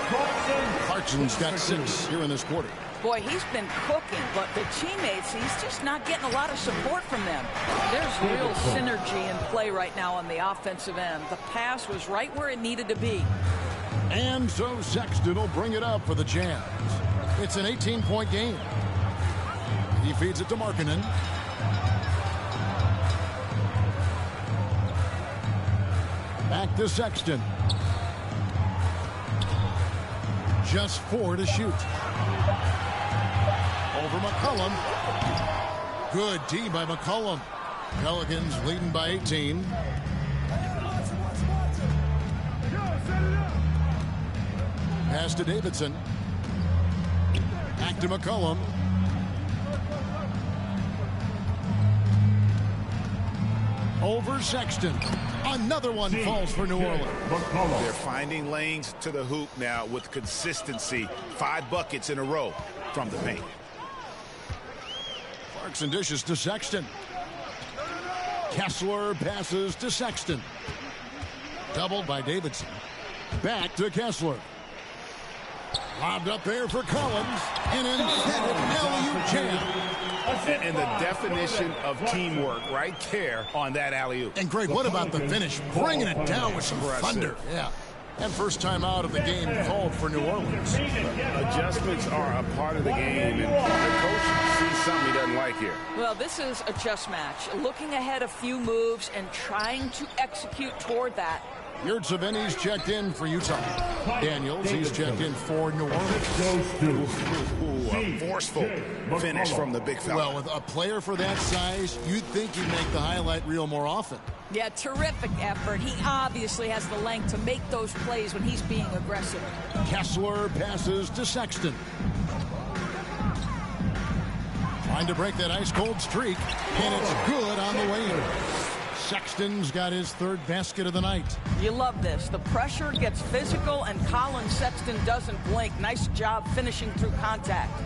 S6: Clarkson's got 6 here in this quarter.
S19: Boy, he's been cooking, but the teammates, he's just not getting a lot of support from them. There's real synergy in play right now on the offensive end. The pass was right where it needed to be.
S6: And so Sexton will bring it up for the Jazz. It's an 18-point game. He feeds it to Markkanen. Back to Sexton. Just 4 to shoot. Over McCollum. Good D by McCollum. Pelicans leading by 18. Pass to Davidson. Back to McCollum. Over Sexton. Another one falls for New Orleans.
S7: They're finding lanes to the hoop now with consistency. 5 buckets in a row from the paint.
S6: Clarkson dishes to Sexton. Kessler passes to Sexton. Doubled by Davidson. Back to Kessler. Lobbed up there for Collins. And intended alley-oop jam.
S7: And the definition of teamwork right there on that alley-oop.
S6: And Greg, what about the finish? Bringing it down with some thunder. Yeah. And first time out of the game called for New Orleans.
S7: Adjustments are a part of the game, and the coach sees something he doesn't like here.
S19: Well, this is a chess match. Looking ahead a few moves and trying to execute toward that.
S6: Yurtseveni's checked in for Utah. Daniels, he's checked in for New Orleans.
S7: A forceful finish from the big fella.
S6: Well, with a player for that size, you'd think he'd make the highlight reel more often.
S19: Yeah, terrific effort. He obviously has the length to make those plays when he's being aggressive.
S6: Kessler passes to Sexton. Trying to break that ice-cold streak, and it's good on the way in. Sexton's got his third basket of the night.
S19: You love this. The pressure gets physical, and Colin Sexton doesn't blink. Nice job finishing through contact.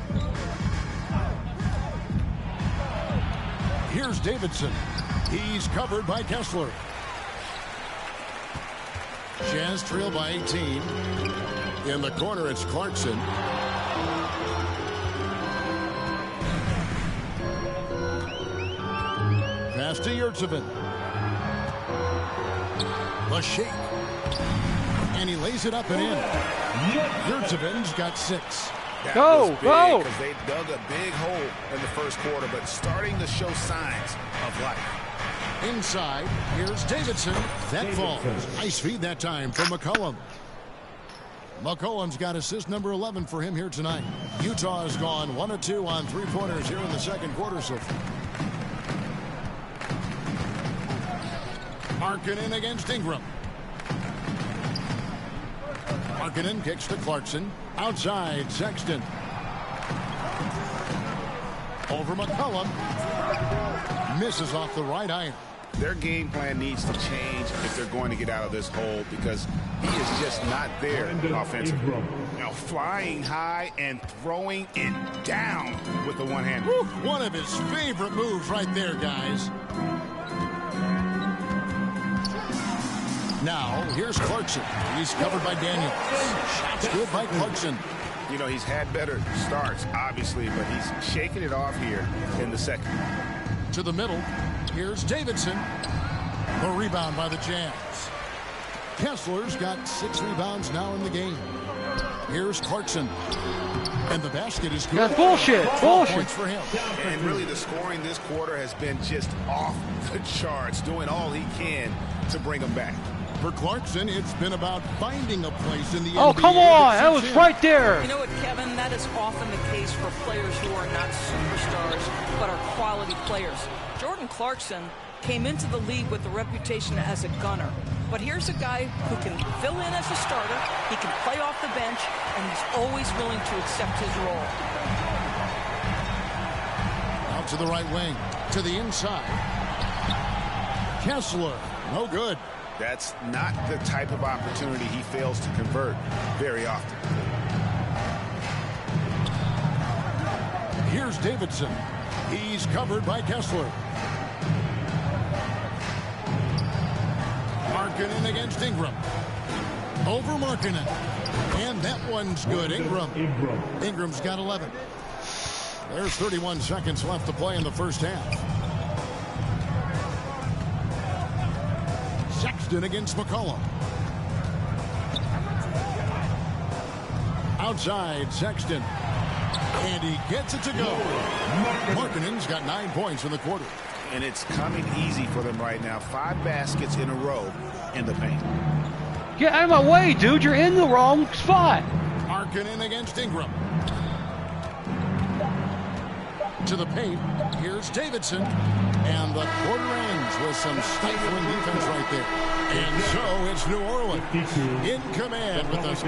S6: Here's Davidson. He's covered by Kessler. Jazz trail by 18. In the corner, it's Clarkson. Pass to Yurtsevin. The shake. And he lays it up and in. Yurtsevin's got 6.
S7: Go! Because they dug a big hole in the first quarter, but starting to show signs of life.
S6: Inside, here's Davidson. That falls. Nice feed that time from McCollum. McCollum's got assist number 11 for him here tonight. Utah has gone 1 of 2 on three-pointers here in the second quarter so far. Markkanen against Ingram. Markkanen kicks to Clarkson. Outside, Sexton. Over McCollum. Misses off the right iron.
S7: Their game plan needs to change if they're going to get out of this hole, because he is just not there offensively. Now flying high and throwing it down with the one-hander.
S6: One of his favorite moves right there, guys. Now, here's Clarkson. He's covered by Daniels. Shots good by Clarkson.
S7: You know, he's had better starts, obviously, but he's shaking it off here in the second.
S6: To the middle. Here's Davidson. The rebound by the Jazz. Kessler's got 6 rebounds now in the game. Here's Clarkson. And the basket is good.
S1: That's bullshit. Bullshit.
S6: Points for him.
S7: And really, the scoring this quarter has been just off the charts, doing all he can to bring them back.
S6: For Clarkson, it's been about finding a place in the NBA.
S1: Oh, come on. That was right there.
S19: You know what, Kevin? That is often the case for players who are not superstars, but are quality players. Jordan Clarkson came into the league with a reputation as a gunner. But here's a guy who can fill in as a starter, he can play off the bench, and he's always willing to accept his role.
S6: Out to the right wing, to the inside. Kessler, no good.
S7: That's not the type of opportunity he fails to convert very often.
S6: Here's Davidson. He's covered by Kessler. Markkanen against Ingram. Over Markkanen. And that one's good. Ingram's got 11. There's 31 seconds left to play in the first half. Sexton against McCollum. Outside, Sexton. And he gets it to go. Markkanen's got 9 points in the quarter.
S7: And it's coming easy for them right now. 5 baskets in a row in the paint.
S1: Get out of my way, dude. You're in the wrong spot.
S6: Markkanen against Ingram. To the paint. Here's Davidson. And the quarter ends with some stifling defense right there. And so it's New Orleans in command with us.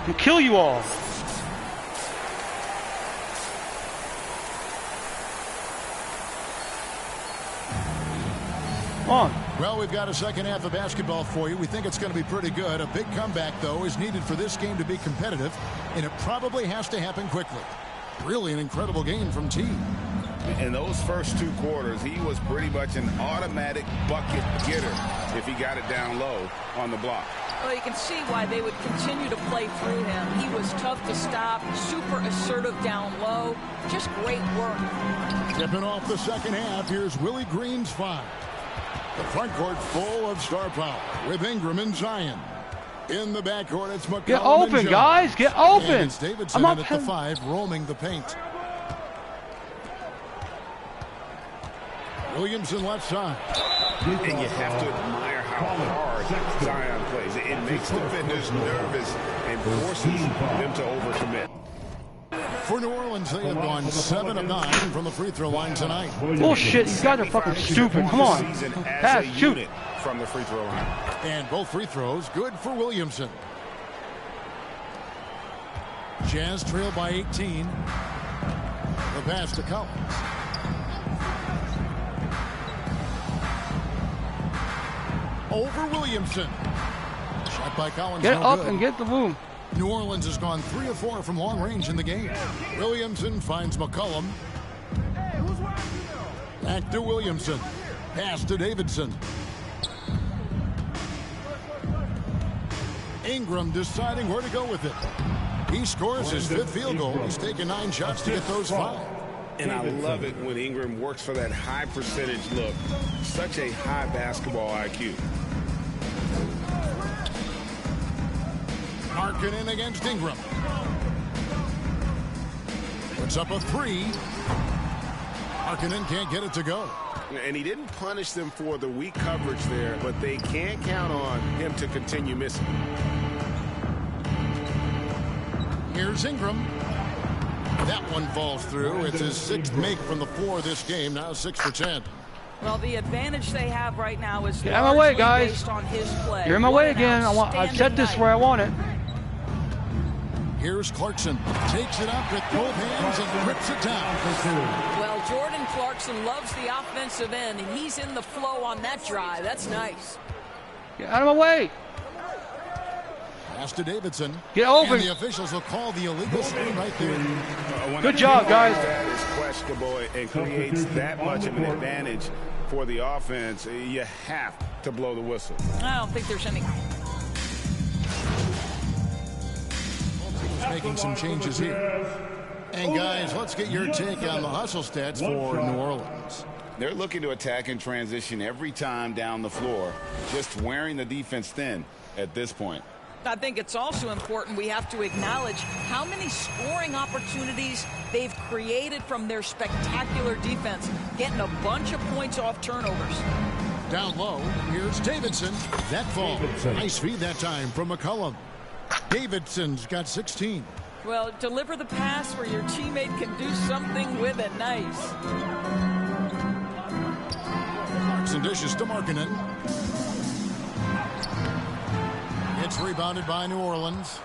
S1: We'll kill you all. On.
S6: Well, we've got a second half of basketball for you. We think it's going to be pretty good. A big comeback, though, is needed for this game to be competitive, and it probably has to happen quickly. Really an incredible game from T.
S7: In those first 2 quarters, he was pretty much an automatic bucket getter if he got it down low on the block.
S19: Well, you can see why they would continue to play through him. He was tough to stop, super assertive down low. Just great work.
S6: Tipping off the second half, here's Willie Green's 5. The front court full of star power with Ingram and Zion. In the backcourt, it's McCollum.
S1: Get open, guys. Get open.
S6: And it's Davidson in at the 5, roaming the paint. Williamson left side.
S7: And you have to admire how hard Zion plays. It makes defenders nervous and forces them to overcommit.
S6: For New Orleans, they have gone 7 of 9 from the free throw line tonight.
S1: Bullshit, you guys are fucking stupid. Come on. Pass, shoot.
S7: From the free throw line.
S6: And both free throws good for Williamson. Jazz trail by 18. The pass to Collins. over Williamson. Shot by Collins.
S1: Get
S6: no
S1: up
S6: good.
S1: and get the boom.
S6: New Orleans has gone 3 of 4 from long range in the game. Williamson finds McCollum. Back to Williamson. Pass to Davidson. Ingram deciding where to go with it. He scores his 5th field goal. He's taken 9 shots to get those 5.
S7: And I love it when Ingram works for that high percentage look. Such a high basketball IQ.
S6: Markkanen against Ingram. Puts up a 3. Markkanen can't get it to go.
S7: And he didn't punish them for the weak coverage there, but they can't count on him to continue missing.
S6: Here's Ingram. That one falls through. It's his 6th make from the floor this game. Now 6 for 10.
S19: Well, the advantage they have right now is
S1: get out of my way,
S19: largely
S1: guys.
S19: based on his play.
S1: You're in my way again. I've set this where I want it.
S6: Here's Clarkson. Takes it up with both hands and grips it down.
S19: Well, Jordan Clarkson loves the offensive end, and he's in the flow on that drive. That's nice.
S1: Get out of my way.
S6: Pass to Davidson.
S1: Get open.
S6: And the officials will call the illegal screen right there.
S1: Good job, guys.
S7: That is questionable and creates that much of an advantage for the offense. You have to blow the whistle.
S19: I don't think there's any.
S6: Making some changes here. And guys, let's get your take on the hustle stats for New Orleans.
S7: They're looking to attack in transition every time down the floor, just wearing the defense thin at this point.
S19: I think it's also important we have to acknowledge how many scoring opportunities they've created from their spectacular defense, getting a bunch of points off turnovers.
S6: Down low, here's Davidson. That falls. Nice feed that time from McCollum. Davidson's got 16.
S19: Well, deliver the pass where your teammate can do something with it. Nice.
S6: Clarkson dishes to Markkanen. It's rebounded by New Orleans.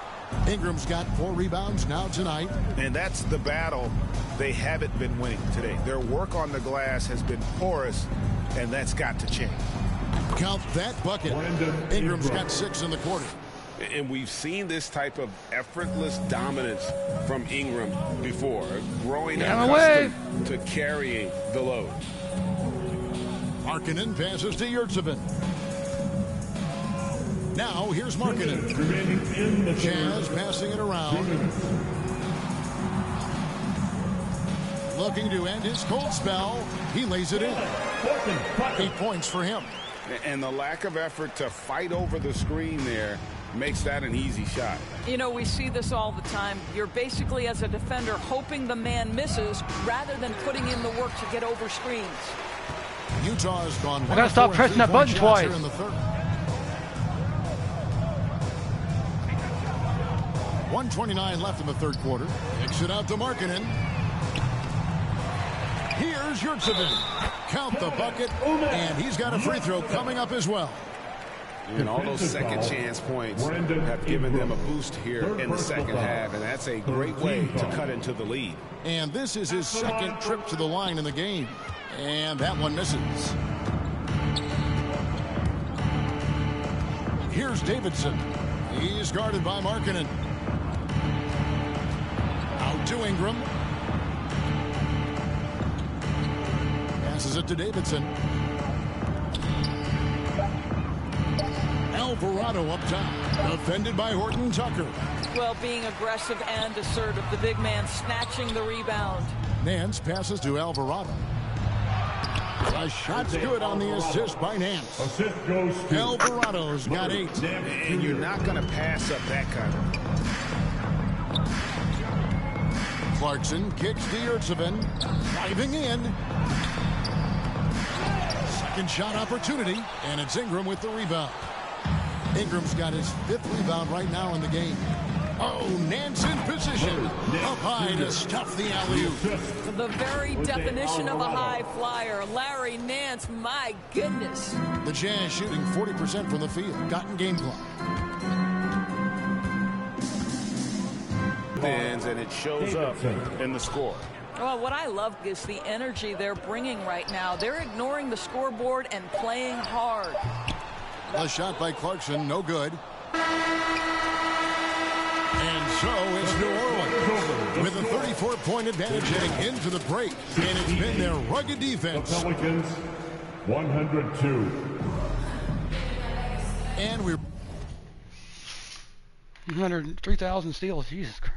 S6: Ingram's got 4 rebounds now tonight.
S7: And that's the battle they haven't been winning today. Their work on the glass has been porous, and that's got to change.
S6: Count that bucket. Ingram's got 6 in the quarter.
S7: And we've seen this type of effortless dominance from Ingram before, growing accustomed to carrying the load.
S6: Markkanen passes to Yurtsevin. Now here's Markkanen. Jazz passing it around. Looking to end his cold spell. He lays it in. 8 points for him.
S7: And the lack of effort to fight over the screen there makes that an easy shot.
S19: You know, we see this all the time. You're basically, as a defender, hoping the man misses rather than putting in the work to get over screens.
S6: Utah's gone.
S1: I gotta stop pressing that button twice.
S6: In the third. 1:29 left in the third quarter. Kicks it out to Markkanen. Here's Yurtsevin. Count the bucket, and he's got a free throw coming up as well.
S7: And all those second chance points have given them a boost here in the second half, and that's a great way to cut into the lead.
S6: And this is his second trip to the line in the game. And that one misses. Here's Davidson. He's guarded by Markkanen. Out to Ingram. Passes it to Davidson. Alvarado up top. Defended by Horton Tucker.
S19: Well, being aggressive and assertive. The big man snatching the rebound.
S6: Nance passes to Alvarado. A shot's good on the assist by Nance.
S5: Assist goes to
S6: Alvarado's got 8.
S7: And you're not going to pass up that kind of.
S6: Clarkson kicks to Yurtsevin. Driving in. Second shot opportunity. And it's Ingram with the rebound. Ingram's got his 5th rebound right now in the game. Oh, Nance in position. Up high to stuff the alley-oop.
S19: The very definition of a high flyer. Larry Nance, my goodness.
S6: The Jazz shooting 40% from the field. Gotten game clock.
S7: And it shows up in the score.
S19: Well, what I love is the energy they're bringing right now. They're ignoring the scoreboard and playing hard.
S6: The shot by Clarkson, no good. And so it's New Orleans with a 34-point advantage heading into the break. And it's been their rugged defense.
S5: The Pelicans, 102.
S6: And we're
S1: 3,000 steals. Jesus Christ.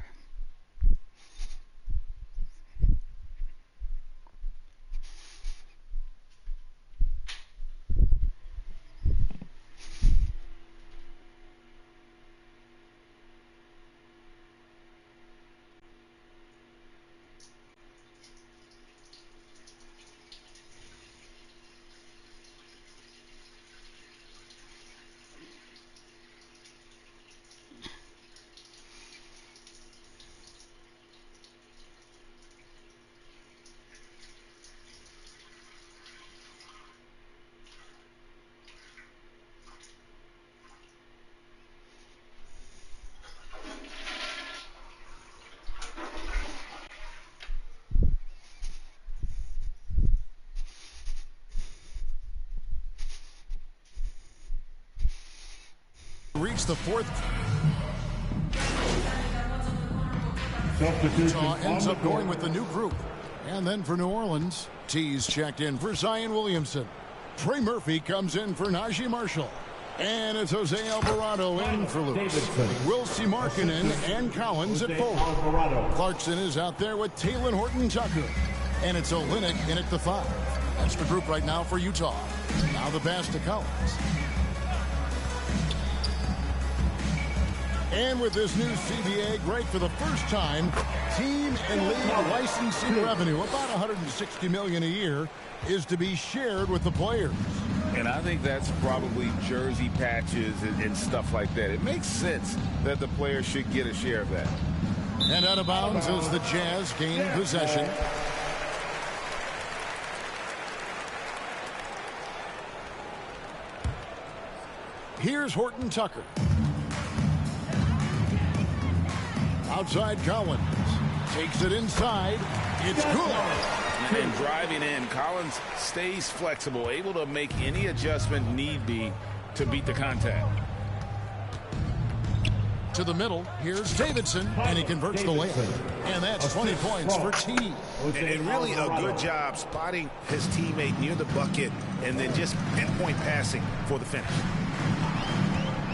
S6: reach the fourth. Utah ends up going with the new group. And then for New Orleans, T's checked in for Zion Williamson. Trey Murphy comes in for Najee Marshall. And it's Jose Alvarado in for Lewis. Wilsie Markkinen and Collins at forward. Clarkson is out there with Talen Horton-Tucker. And it's Olynyk in at the 5. That's the group right now for Utah. Now the pass to Collins. And with this new CBA, Greg, for the first time, team and league licensing revenue, about $160 million a year, is to be shared with the players.
S7: And I think that's probably jersey patches and stuff like that. It makes sense that the players should get a share of that.
S6: And out of bounds as the Jazz gain possession. Here's Horton-Tucker. Outside Collins. Takes it inside. It's good.
S7: And driving in, Collins stays flexible, able to make any adjustment need be to beat the contact.
S6: To the middle, here's Davidson, and he converts the layup. And that's 20 points for T.
S7: And really a good job spotting his teammate near the bucket and then just pinpoint passing for the finish.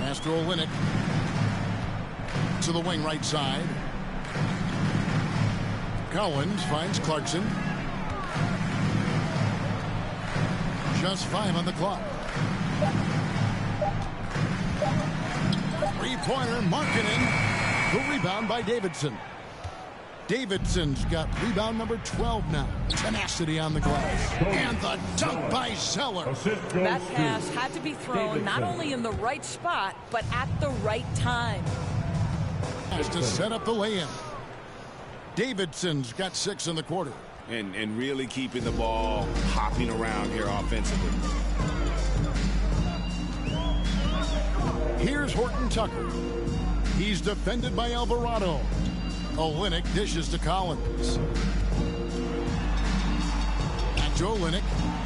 S6: Master Olynyk to the wing right side. Collins finds Clarkson. Just 5 on the clock. Three-pointer, Markkinen. The rebound by Davidson. Davidson's got rebound number 12 now. Tenacity on the glass. And the dunk by Zeller.
S19: That pass had to be thrown not only in the right spot, but at the right time.
S6: Has to set up the lay-in. Davidson's got 6 in the quarter.
S7: And really keeping the ball hopping around here offensively.
S6: Here's Horton-Tucker. He's defended by Alvarado. Olynyk dishes to Collins. Back to Olynyk.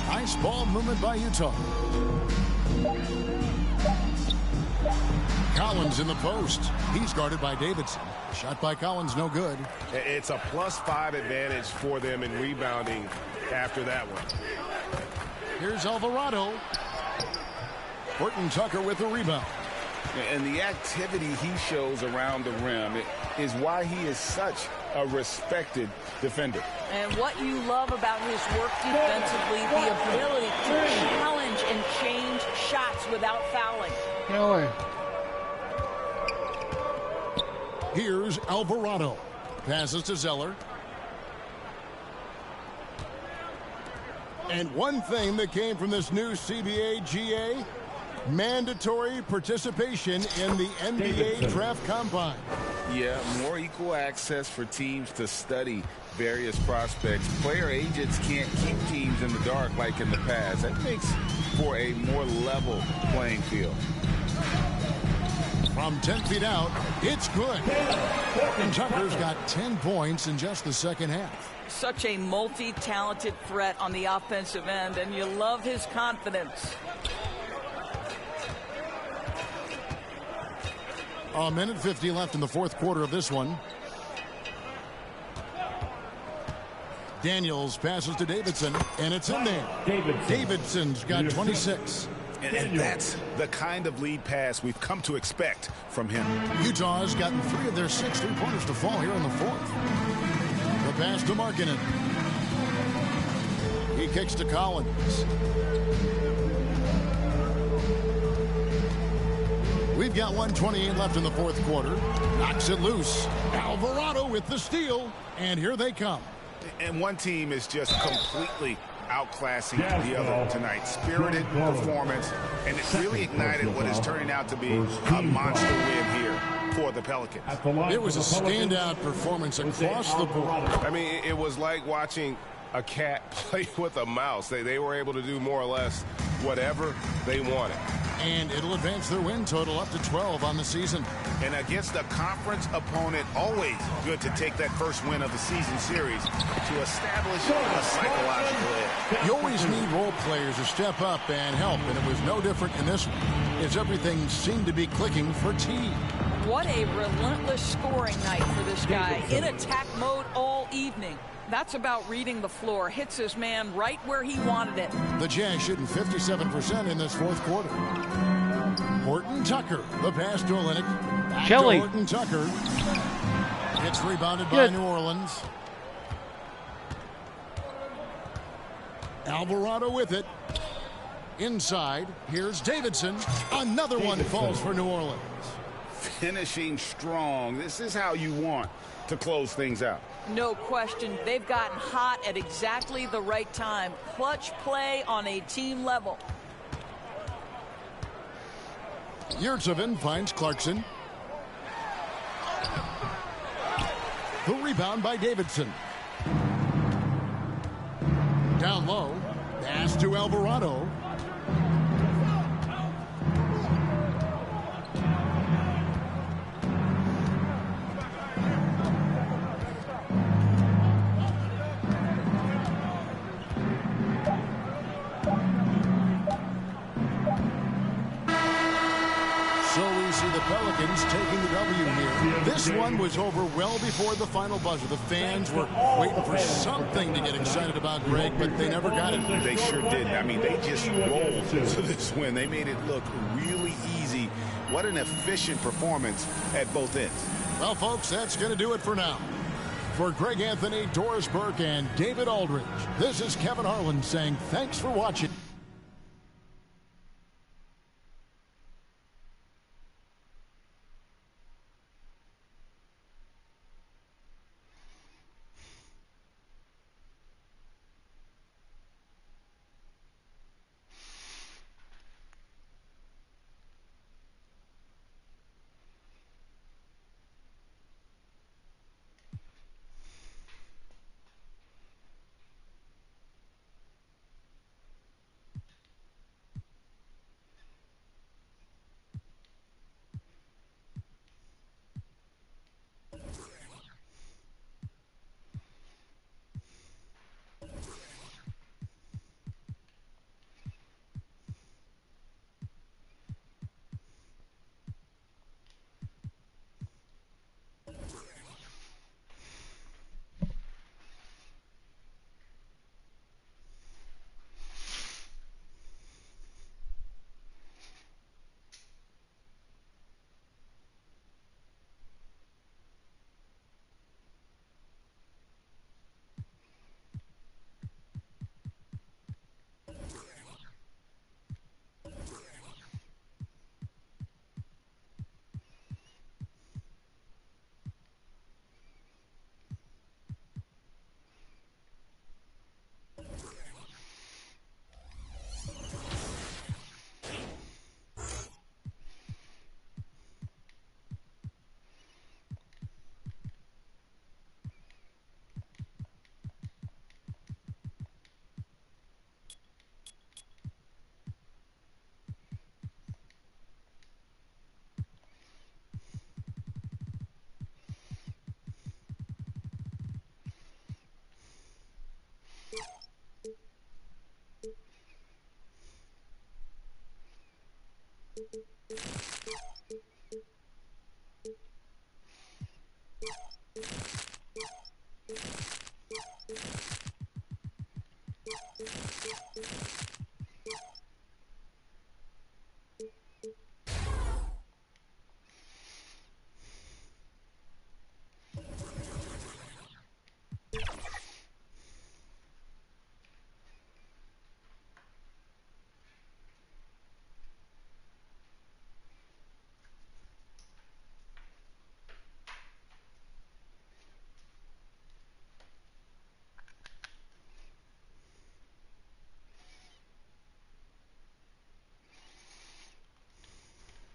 S6: Nice ball movement by Utah. Collins in the post. He's guarded by Davidson. Shot by Collins, no good.
S7: It's a +5 advantage for them in rebounding after that one.
S6: Here's Alvarado. Horton-Tucker with the rebound.
S7: And the activity he shows around the rim is why he is such a respected defender.
S19: And what you love about his work defensively, the ability to challenge and change shots without fouling.
S1: No way.
S6: Here's Alvarado. Passes to Zeller. And one thing that came from this new CBA GA, mandatory participation in the NBA Draft Combine.
S7: Yeah, more equal access for teams to study various prospects. Player agents can't keep teams in the dark like in the past. That makes for a more level playing field.
S6: From 10 feet out, it's good. And Tucker's got 10 points in just the second half.
S19: Such a multi-talented threat on the offensive end, and you love his confidence.
S6: A minute 50 left in the fourth quarter of this one. Daniels passes to Davidson, and it's in there. Davidson's got 26.
S7: And that's the kind of lead pass we've come to expect from him.
S6: Utah has gotten 3 of their 6 3-pointers to fall here in the fourth. The pass to Markkanen. He kicks to Collins. We've got 1:28 left in the fourth quarter. Knocks it loose. Alvarado with the steal, and here they come.
S7: And one team is just completely outclassing the other tonight. Spirited performance, and it really ignited what is turning out to be a monster win here for the Pelicans.
S6: It was a standout performance across the board.
S8: I mean, it was like watching a cat play with a mouse. They were able to do more or less whatever they wanted.
S6: And it'll advance their win total up to 12 on the season.
S7: And against a conference opponent, always good to take that first win of the season series to establish a psychological edge.
S6: You always need role players to step up and help, and it was no different in this one, as everything seemed to be clicking for T.
S19: What a relentless scoring night for this guy. In attack mode all evening. That's about reading the floor. Hits his man right where he wanted it.
S6: The Jazz shooting 57% in this fourth quarter. Horton Tucker, the pass to Olynyk. Back
S1: Kelly.
S6: to Horton Tucker. It's rebounded by New Orleans. Alvarado with it. Inside, here's Davidson. Another one falls for New Orleans.
S7: Finishing strong. This is how you want to close things out.
S19: No question. They've gotten hot at exactly the right time. Clutch play on a team level.
S6: Yurtseven finds Clarkson. The rebound by Davidson. Down low. Pass to Alvarado. Pelicans taking the W here. This one was over well before the final buzzer. The fans were waiting for something to get excited about, Greg, but they never got it.
S7: They sure did. I mean, they just rolled to this win. They made it look really easy. What an efficient performance at both ends.
S6: Well, folks, that's going to do it for now. For Greg Anthony, Doris Burke, and David Aldridge, this is Kevin Harlan saying thanks for watching.